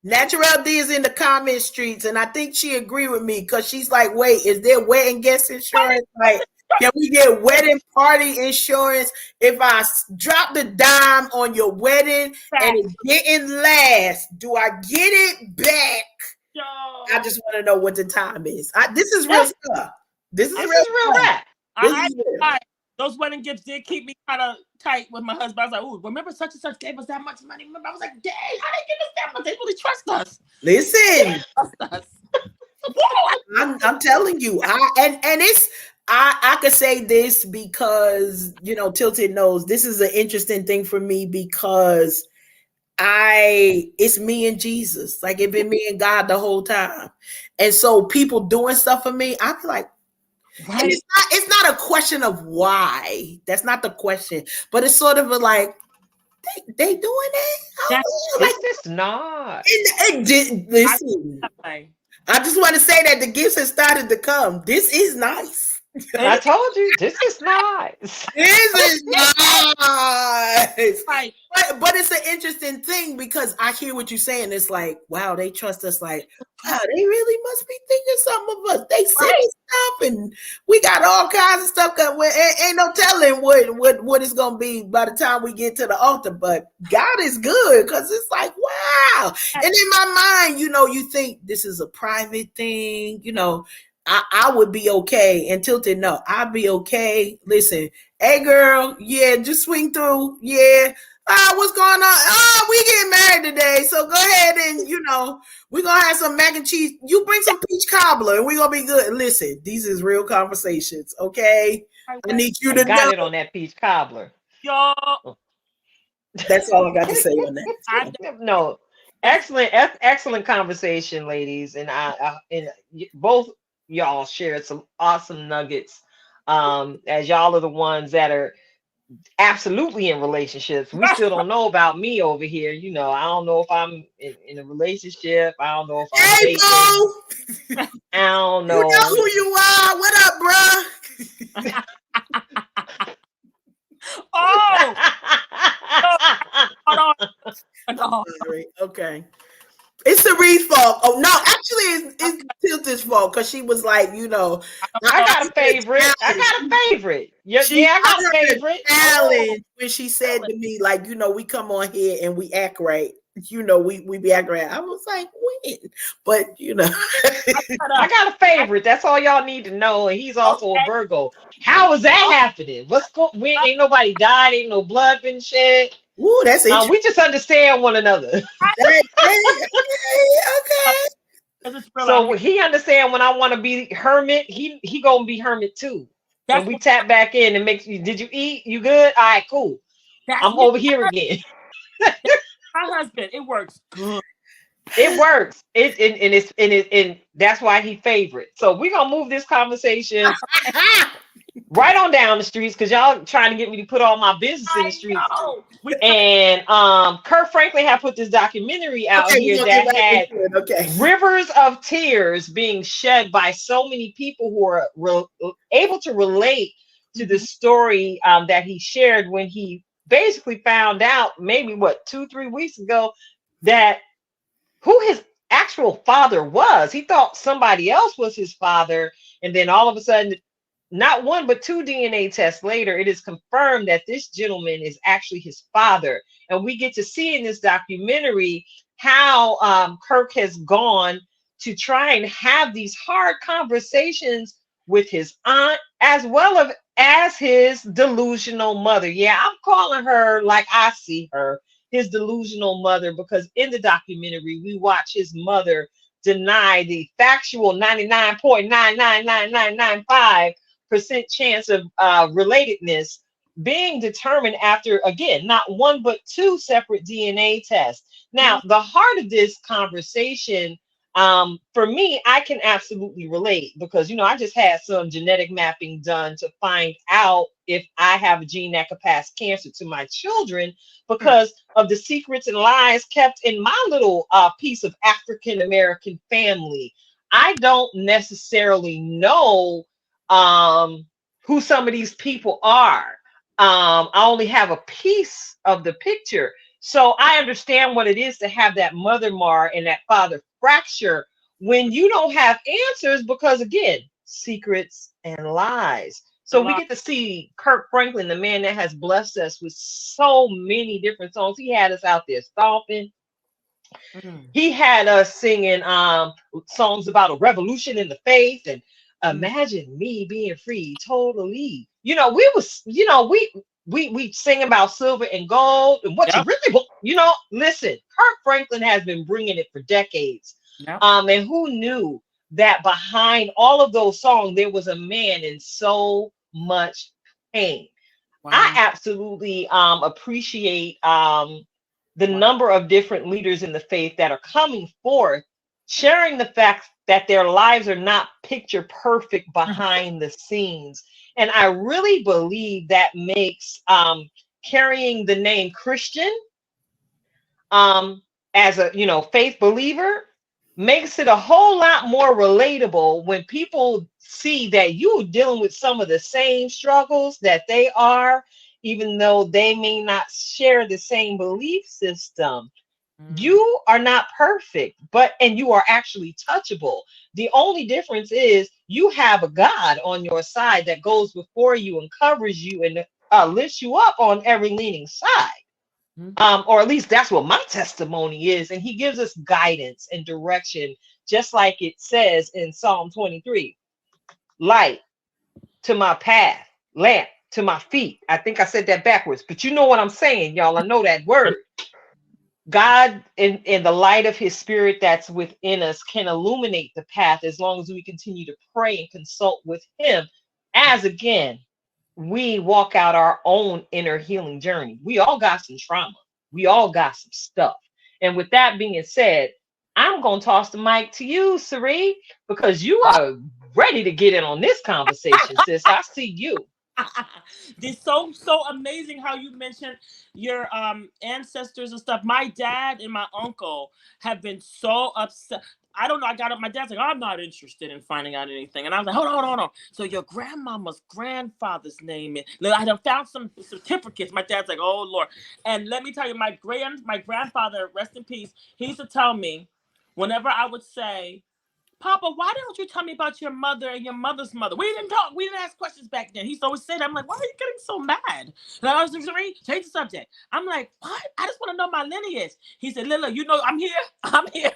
Natural D is in the comment streets, and I think she agreed with me because she's like, "Wait, is there wedding guest insurance? Like, can we get wedding party insurance if I drop the dime on your wedding and it didn't last? Do I get it back?" I just want to know what the time is. This is real stuff. This is real rap. Those wedding gifts did keep me kind of tight with my husband. I was like, "Ooh, remember such and such gave us that much money?" Remember, I was like, "Dang, how they give us that much? They really trust us." Listen, I'm telling you, I could say this because you know Tilted knows this is an interesting thing for me because it's me and Jesus. Like it's been me and God the whole time, and so people doing stuff for me, I be like. Right. And it's not a question of why. That's not the question. But it's sort of like they doing it. It's not. Listen, I just want to say that the gifts have started to come. This is nice. I told you, this is nice. This is nice. Right. But it's an interesting thing because I hear what you're saying. It's like, wow, they trust us. Like, wow, they really must be thinking something of us. They send us stuff, and we got all kinds of stuff. Ain't no telling what it's gonna be by the time we get to the altar. But God is good because it's like, wow. And in my mind, you know, you think this is a private thing, you know. I would be okay. And Tilted, no, I'd be okay. Listen, hey girl, yeah, just swing through. Yeah. What's going on? We getting married today. So go ahead and, you know, we're going to have some mac and cheese. You bring some peach cobbler and we're going to be good. Listen, these is real conversations, okay? I need you to got it on that peach cobbler. Yo. That's all I got to say on that. No, excellent conversation, ladies. And and both y'all shared some awesome nuggets. As y'all are the ones that are absolutely in relationships. We still don't know about me over here. You know, I don't know if I'm in a relationship. I don't know if I'm dating. I don't know. You know who you are. What up, bruh? Oh. Sorry. Okay. It's Cyrie's fault. Oh no, actually, it's Tilted's fault because she was like, you know, I got a favorite. Yeah, I got a favorite. Challenge when she said to me, like, you know, we come on here and we act right. You know, we be acting right. I was like, when? But you know, I got a favorite. That's all y'all need to know. And he's also a Virgo. How is that happening? Ain't nobody died. Ain't no blood been shed. Ooh, that's interesting. We just understand one another. Okay. So he understand when I want to be hermit, he gonna be hermit too. And we tap back in and make you. Did you eat? You good? All right, cool. I'm over here again. My husband, it works good. It works. And that's why he favorite. So we're gonna move this conversation right on down the streets because y'all trying to get me to put all my business in the streets. And Kurt Franklin had put this documentary out here that had rivers of tears being shed by so many people who are able to relate to the story that he shared when he basically found out maybe 2-3 weeks ago that who his actual father was. He thought somebody else was his father, and then all of a sudden not one but two DNA tests later, it is confirmed that this gentleman is actually his father. And we get to see in this documentary how Kirk has gone to try and have these hard conversations with his aunt as well as his delusional mother. Yeah, I'm calling her like I see her, his delusional mother, because in the documentary we watch his mother deny the factual 99.999995% chance of relatedness being determined after, again, not one but two separate DNA tests. Now, the heart of this conversation, for me, I can absolutely relate because, I just had some genetic mapping done to find out if I have a gene that could pass cancer to my children because of the secrets and lies kept in my little piece of African American family. I don't necessarily know who some of these people are. I only have a piece of the picture. So I understand what it is to have that mother mar and that father fracture when you don't have answers because, again, secrets and lies. So we get to see Kirk Franklin, the man that has blessed us with so many different songs. He had us out there stomping. He had us singing songs about a revolution in the faith and imagine me being free totally. We sing about silver and gold and what you really listen, Kirk Franklin has been bringing it for decades. And who knew that behind all of those songs there was a man in so much pain. I absolutely appreciate the number of different leaders in the faith that are coming forth, sharing the fact that their lives are not picture perfect behind the scenes. And I really believe that makes carrying the name Christian as a faith believer makes it a whole lot more relatable when people see that you're dealing with some of the same struggles that they are, even though they may not share the same belief system. You are not perfect, and you are actually touchable. The only difference is you have a God on your side that goes before you and covers you and lifts you up on every leaning side. Or at least that's what my testimony is. And he gives us guidance and direction, just like it says in Psalm 23, light to my path, lamp to my feet. I think I said that backwards, but you know what I'm saying, y'all. I know that word. God, in the light of his spirit that's within us, can illuminate the path as long as we continue to pray and consult with him as, again, we walk out our own inner healing journey. We all got some trauma. We all got some stuff. And with that being said, I'm going to toss the mic to you, Cyrie, because you are ready to get in on this conversation, sis. I see you. It's so amazing how you mentioned your ancestors and stuff. My dad and my uncle have been so upset. I don't know. I got up. My dad's like, I'm not interested in finding out anything. And I was like, hold on. So your grandmama's grandfather's name is. I done found some certificates. My dad's like, oh Lord. And let me tell you, my grandfather, rest in peace, he used to tell me, whenever I would say, Papa, why don't you tell me about your mother and your mother's mother? We didn't talk. We didn't ask questions back then. He used to always say that. I'm like, why are you getting so mad? And I was like, change the subject. I'm like, what? I just want to know my lineage. He said, Lila, I'm here. I'm here.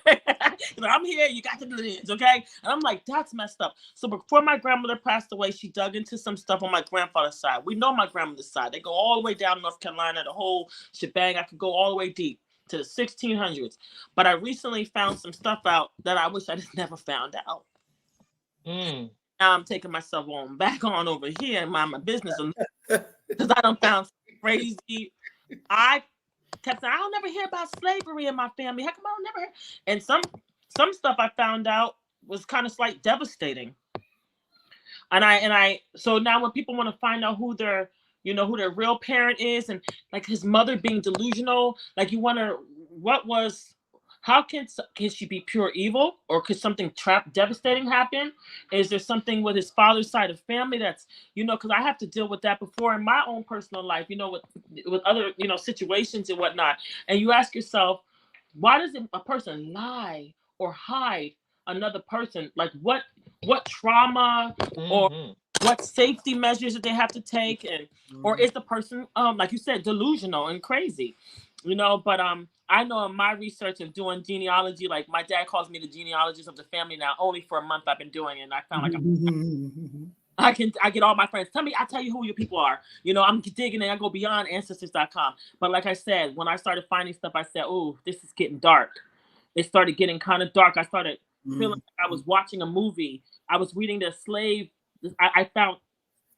I'm here. You got the lineage, okay? And I'm like, that's messed up. So before my grandmother passed away, she dug into some stuff on my grandfather's side. We know my grandmother's side. They go all the way down North Carolina, the whole shebang. I could go all the way deep to the 1600s, but I recently found some stuff out that I wish I just never found out. Now I'm taking myself back on over here and mind my business because I done found crazy. I kept saying, I'll never hear about slavery in my family. How come I'll never hear? And some stuff I found out was kind of like devastating. And I so now when people want to find out who their real parent is, and like his mother being delusional, like you wonder how can she be pure evil, or could something devastating happen? Is there something with his father's side of family that's, because I have to deal with that before in my own personal life, with other, situations and whatnot. And you ask yourself, why does a person lie or hide another person? Like what trauma or what safety measures that they have to take, and or is the person like you said, delusional and crazy, you know? But I know in my research of doing genealogy, like my dad calls me the genealogist of the family now. Only for a month I've been doing it, and I found like I get all my friends tell me, I tell you who your people are, you know. I'm digging and I go beyond ancestors.com. But like I said, when I started finding stuff, I said, oh, this is getting dark. It started getting kind of dark. I started feeling like I was watching a movie. I was reading the slave. I found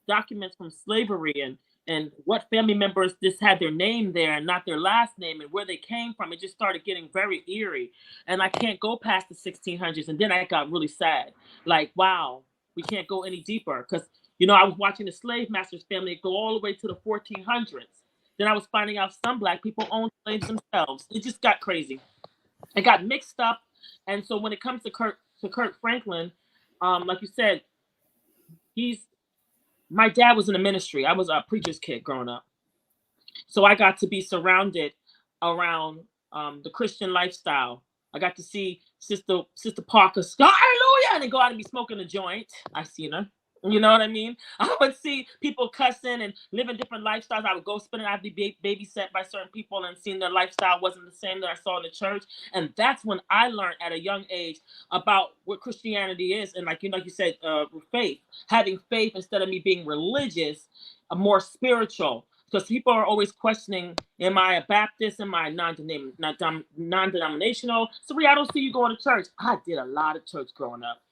documents from slavery and what family members just had their name there and not their last name and where they came from. It just started getting very eerie. And I can't go past the 1600s. And then I got really sad. Like, wow, we can't go any deeper. Because, you know, I was watching the slave master's family go all the way to the 1400s. Then I was finding out some Black people owned slaves themselves. It just got crazy. It got mixed up. And so when it comes to Kirk Franklin, like you said, my dad was in the ministry. I was a preacher's kid growing up. So I got to be surrounded around the Christian lifestyle. I got to see Sister Parker, hallelujah, and then go out and be smoking a joint. I seen her. You know what I mean? I would see people cussing and living different lifestyles. I would go spend it. I'd be babysat by certain people and seeing their lifestyle wasn't the same that I saw in the church. And that's when I learned at a young age about what Christianity is. And like you said, faith, having faith instead of me being religious, more spiritual. Because people are always questioning, am I a Baptist? Am I non-denominational? Cyrie, I don't see you going to church. I did a lot of church growing up.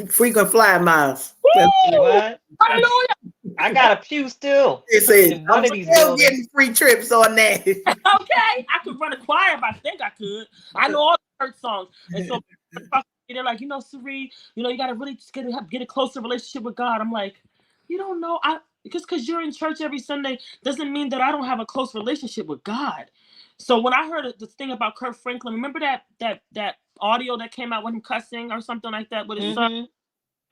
Frequent flyer miles. What? Hallelujah. I got a pew still. I'm still getting free trips on that. Okay, I could run a choir if I think I could. I know all the church songs. And so they're like, Cyrie, you got to really just get a closer relationship with God. I'm like, you don't know. Because you're in church every Sunday doesn't mean that I don't have a close relationship with God. So when I heard this thing about Kirk Franklin, remember that audio that came out with him cussing or something like that with his son?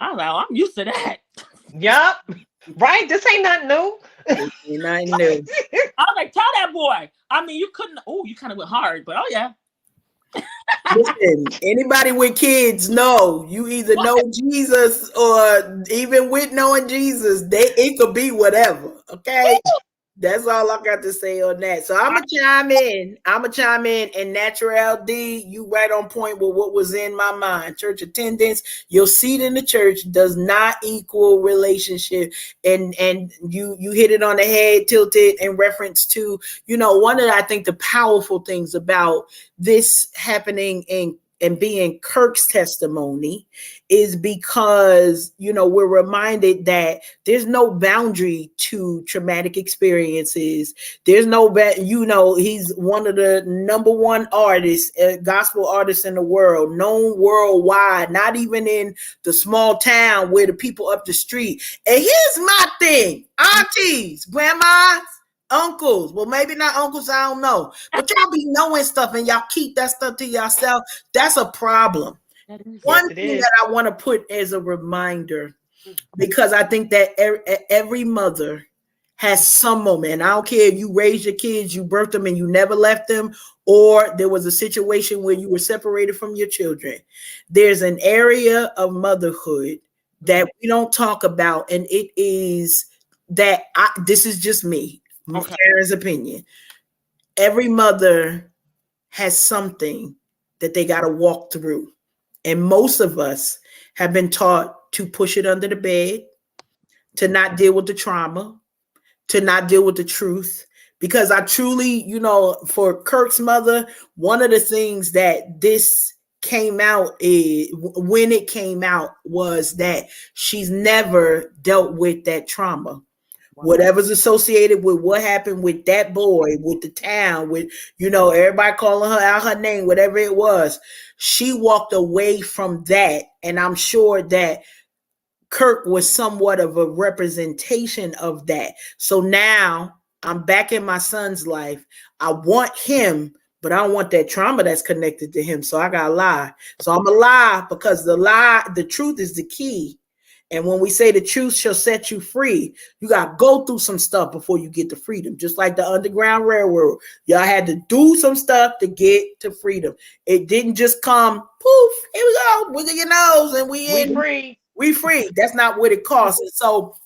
I was like, oh, I'm used to that. Yup. Right? This ain't nothing new. Ain't nothing new. I was like, tell that boy. I mean, you couldn't. Oh, you kind of went hard, but oh yeah. Listen, anybody with kids know you either know Jesus or even with knowing Jesus, it could be whatever. Okay. That's all I got to say on that. So I'm gonna chime in. And Natural D, you right on point with what was in my mind. Church attendance, your seat in the church does not equal relationship. And you hit it on the head, tilted in reference to, one of I think the powerful things about this happening and being Kirk's testimony is because, we're reminded that there's no boundary to traumatic experiences. There's no, he's one of the number one artists, gospel artists in the world, known worldwide, not even in the small town where the people up the street. And here's my thing, aunties, grandmas, uncles, well, maybe not uncles, I don't know, but y'all be knowing stuff and y'all keep that stuff to yourself. That's a problem. One thing that I want to put as a reminder, because I think that every mother has some moment. I don't care if you raised your kids, you birthed them and you never left them, or there was a situation where you were separated from your children. There's an area of motherhood that we don't talk about, and it is that this is just me. Karen's opinion. Every mother has something that they got to walk through. And most of us have been taught to push it under the bed, to not deal with the trauma, to not deal with the truth. Because I truly, for Kirk's mother, one of the things that this came out when it came out was that she's never dealt with that trauma. Whatever's associated with what happened with that boy, with the town, with, everybody calling her out her name, whatever it was, she walked away from that. And I'm sure that Kirk was somewhat of a representation of that. So now I'm back in my son's life. I want him, but I don't want that trauma that's connected to him. So I got to lie. So I'm a lie because the truth is the key. And when we say the truth shall set you free, you got to go through some stuff before you get to freedom. Just like the Underground Railroad. Y'all had to do some stuff to get to freedom. It didn't just come, poof, here we go, wiggle your nose, and we in. Free. We free. That's not what it costs. And so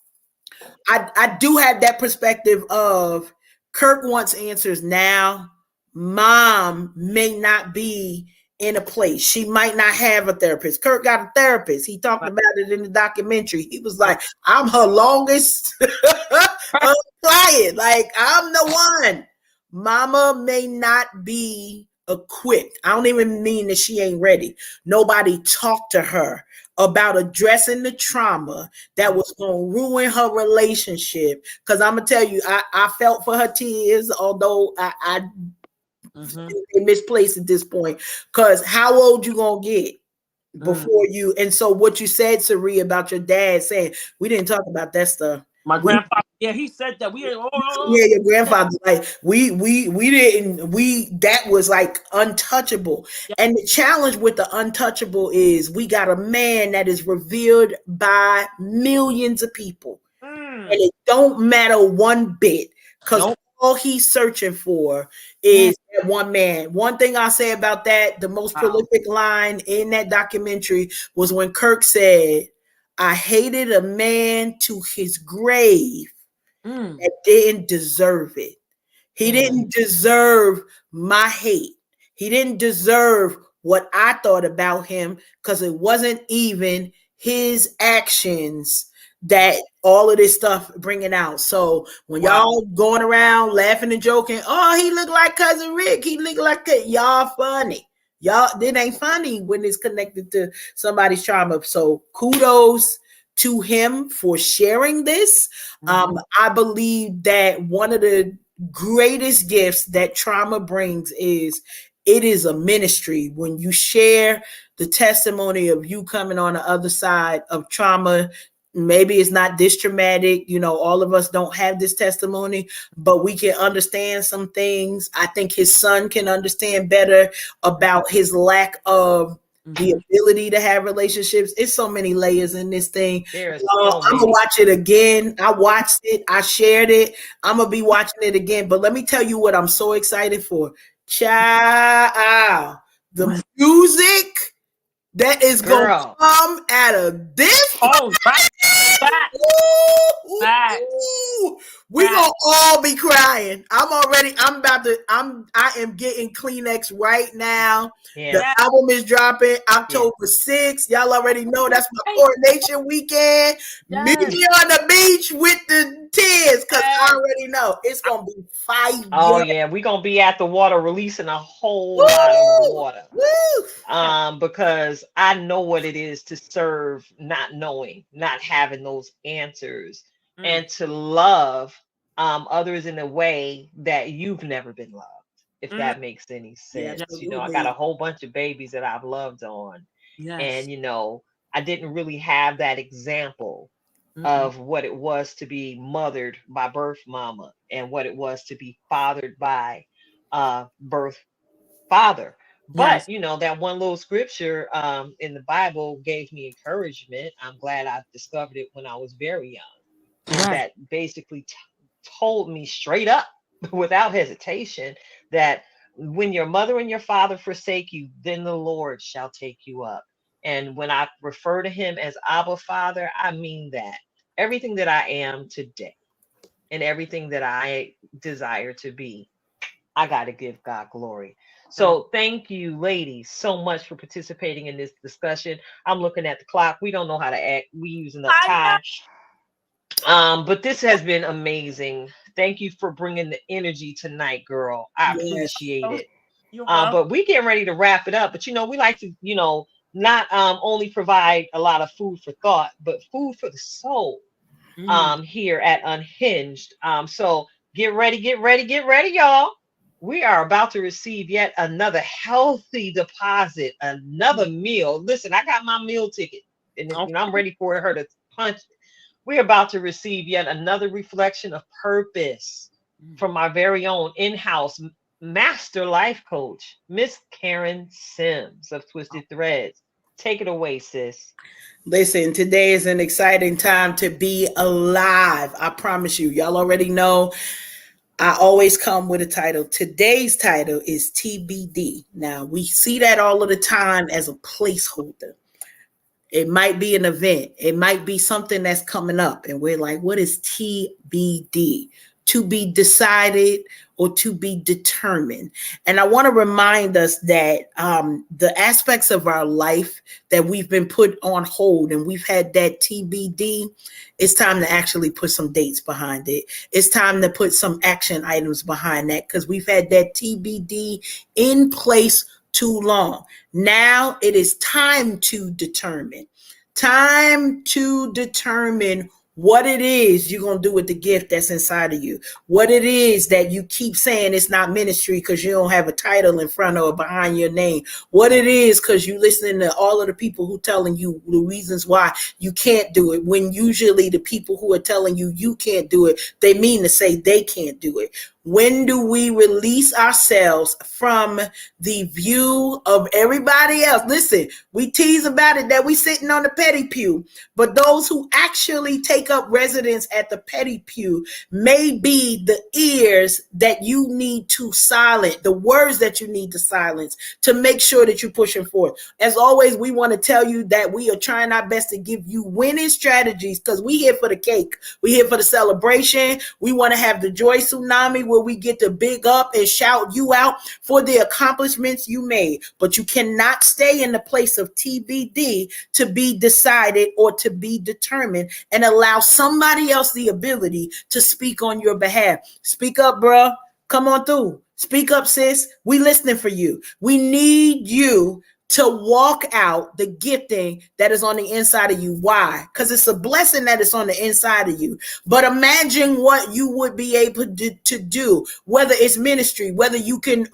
I do have that perspective of Kirk wants answers now. Mom may not be in a place. She might not have a therapist. Kirk got a therapist. He talked about it in the documentary. He was like, I'm her longest client. Like, I'm the one. Mama may not be equipped. I don't even mean that she ain't ready. Nobody talked to her about addressing the trauma that was going to ruin her relationship. Because I'm going to tell you, I felt for her tears, although I misplaced at this point. Because how old you going to get before you? And so what you said, Cyrie, about your dad saying, we didn't talk about that stuff. My grandfather, yeah, he said that. Yeah, your grandfather, like we didn't, that was like untouchable. Yeah. And the challenge with the untouchable is we got a man that is revered by millions of people. And it don't matter one bit, because all he's searching for is that one man. One thing I'll say about that, the most prolific line in that documentary was when Kirk said, I hated a man to his grave that didn't deserve it. He didn't deserve my hate. He didn't deserve what I thought about him, because it wasn't even his actions that all of this stuff bringing out. So when y'all going around laughing and joking, oh, he looked like Cousin Rick, he looked like that, y'all funny. Y'all, it ain't funny when it's connected to somebody's trauma. So kudos to him for sharing this. I believe that one of the greatest gifts that trauma brings is it is a ministry. When you share the testimony of you coming on the other side of trauma, maybe it's not this traumatic, all of us don't have this testimony, but we can understand some things. I think his son can understand better about his lack of the ability to have relationships. It's so many layers in this thing. I'm gonna watch it again. I watched it, I shared it, I'm gonna be watching it again. But let me tell you what I'm so excited for. Child, the music that is gonna come out of this. Oh, right. We gonna all be crying. I am getting Kleenex right now. The album is dropping October 6th. Y'all already know that's my coronation weekend. Meet me on the beach with the tears, because I already know it's gonna be fire. Oh yeah, we're gonna be at the water releasing a whole lot of water. Because I know what it is to serve not knowing, not having those answers, and to love others in a way that you've never been loved, if that makes any sense. I got a whole bunch of babies that I've loved on. And I didn't really have that example of what it was to be mothered by birth mama and what it was to be fathered by birth father. But that one little scripture in the Bible gave me encouragement. I'm glad I discovered it when I was very young. That basically told me straight up, without hesitation, that when your mother and your father forsake you, then the Lord shall take you up. And when I refer to him as Abba Father, I mean that. Everything that I am today and everything that I desire to be, I got to give God glory. So thank you, ladies, so much for participating in this discussion. I'm looking at the clock. We don't know how to act. We using up time. But this has been amazing. Thank you for bringing the energy tonight, girl. I appreciate it. But we getting ready to wrap it up. But we like to, not only provide a lot of food for thought, but food for the soul. Here at Unhinged. So get ready, y'all. We are about to receive yet another healthy deposit, another meal. Listen, I got my meal ticket, and I'm ready for her to punch it. We're about to receive yet another reflection of purpose from our very own in-house master life coach, Miss Karen Sims of Twisted Threads. Take it away, sis. Listen, today is an exciting time to be alive. I promise you. Y'all already know I always come with a title. Today's title is TBD. Now, we see that all of the time as a placeholder. It might be an event. It might be something that's coming up. And we're like, what is TBD? To be decided or to be determined. And I want to remind us that the aspects of our life that we've been put on hold and we've had that TBD, it's time to actually put some dates behind it. It's time to put some action items behind that because we've had that TBD in place too long. Now it is time to determine. Time to determine what it is you're going to do with the gift that's inside of you. What it is that you keep saying it's not ministry because you don't have a title in front or behind your name. What it is because you listening to all of the people who telling you the reasons why you can't do it, when usually the people who are telling you you can't do it, they mean to say they can't do it. When do we release ourselves from the view of everybody else? Listen, we tease about it that we sitting on the petty pew, but those who actually take up residence at the petty pew may be the ears that you need to silence, the words that you need to silence to make sure that you're pushing forward. As always, we want to tell you that we are trying our best to give you winning strategies because we here for the cake. We here for the celebration. We want to have the joy tsunami where we get to big up and shout you out for the accomplishments you made. But you cannot stay in the place of TBD to be decided or to be determined and allow somebody else the ability to speak on your behalf. Speak up, bro. Come on through. Speak up, sis. We listening for you. We need you to walk out the gifting that is on the inside of you. Why? Because it's a blessing that is on the inside of you. But imagine what you would be able to do, whether it's ministry, whether you can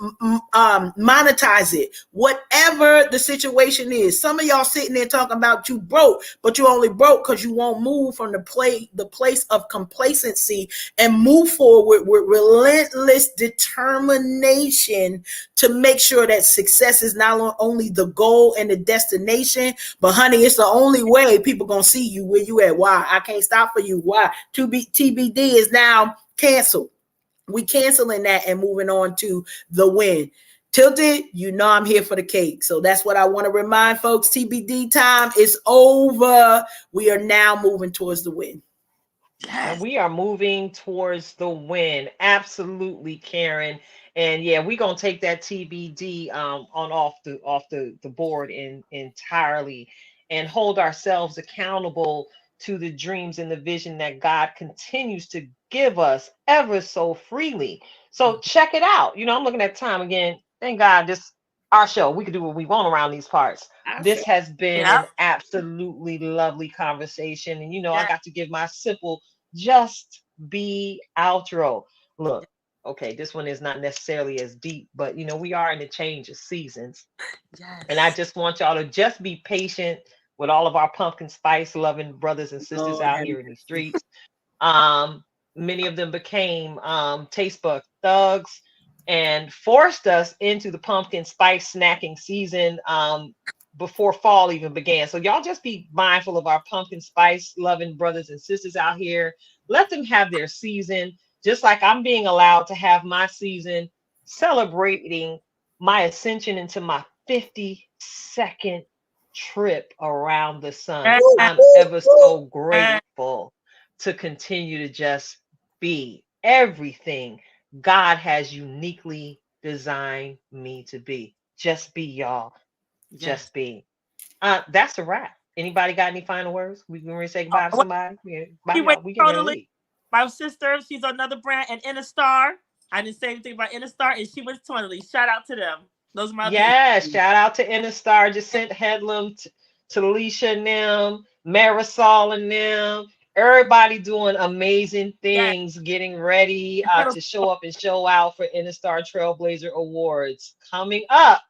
monetize it, whatever the situation is. Some of y'all sitting there talking about you broke, but you only broke because you won't move from the place of complacency and move forward with relentless determination to make sure that success is not only the goal and the destination, but honey, it's the only way people gonna see you where you at. Why? I can't stop for you. Why? TBD is now canceled. We canceling that and moving on to the win. Tilted, you know I'm here for the cake. So that's what I want to remind folks. TBD time is over. We are now moving towards the win. And we are moving towards the win. Absolutely, Karen. And yeah, we're gonna take that TBD on off the board entirely and hold ourselves accountable to the dreams and the vision that God continues to give us ever so freely. So check it out. I'm looking at time again. Thank God this our show. We can do what we want around these parts. This has been an absolutely lovely conversation. And I got to give my simple just be outro. Look, okay, this one is not necessarily as deep, but we are in the change of seasons. And I just want y'all to just be patient with all of our pumpkin spice loving brothers and sisters out here in the streets. Many of them became taste bud thugs and forced us into the pumpkin spice snacking season before fall even began. So y'all just be mindful of our pumpkin spice loving brothers and sisters out here. Let them have their season, just like I'm being allowed to have my season, celebrating my ascension into my 52nd trip around the sun. I'm ever so grateful to continue to just be everything God has uniquely designed me to be. Just be, y'all. Just be. That's a wrap. Anybody got any final words? We can ready to say goodbye to somebody. Bye, y'all. We can leave. My sister, she's another brand, and Industar. I didn't say anything about Industar, and she was totally. Shout out to them. Those are my people. Shout out to Industar. Just sent Headlam to Alicia and them, Marisol and them. Everybody doing amazing things, getting ready to show up and show out for Industry Trailblazer Awards coming up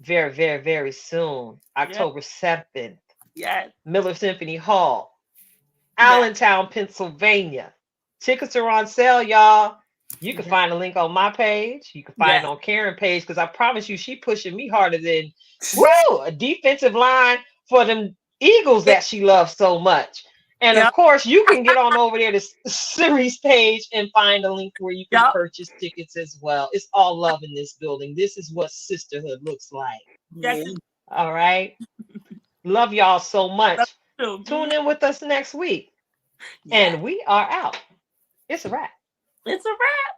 very, very, very soon. October 7th. Yes. Miller Symphony Hall, Allentown, Pennsylvania. Tickets are on sale, y'all. You can find a link on my page. You can find it on Karen's page because I promise you, she pushing me harder than a defensive line for them Eagles that she loves so much. And of course, you can get on over there to Cyrie's page and find a link where you can purchase tickets as well. It's all love in this building. This is what sisterhood looks like. All right. Love y'all so much. So, Tune in with us next week. yeah, And we are out. It's a wrap. it's a wrap.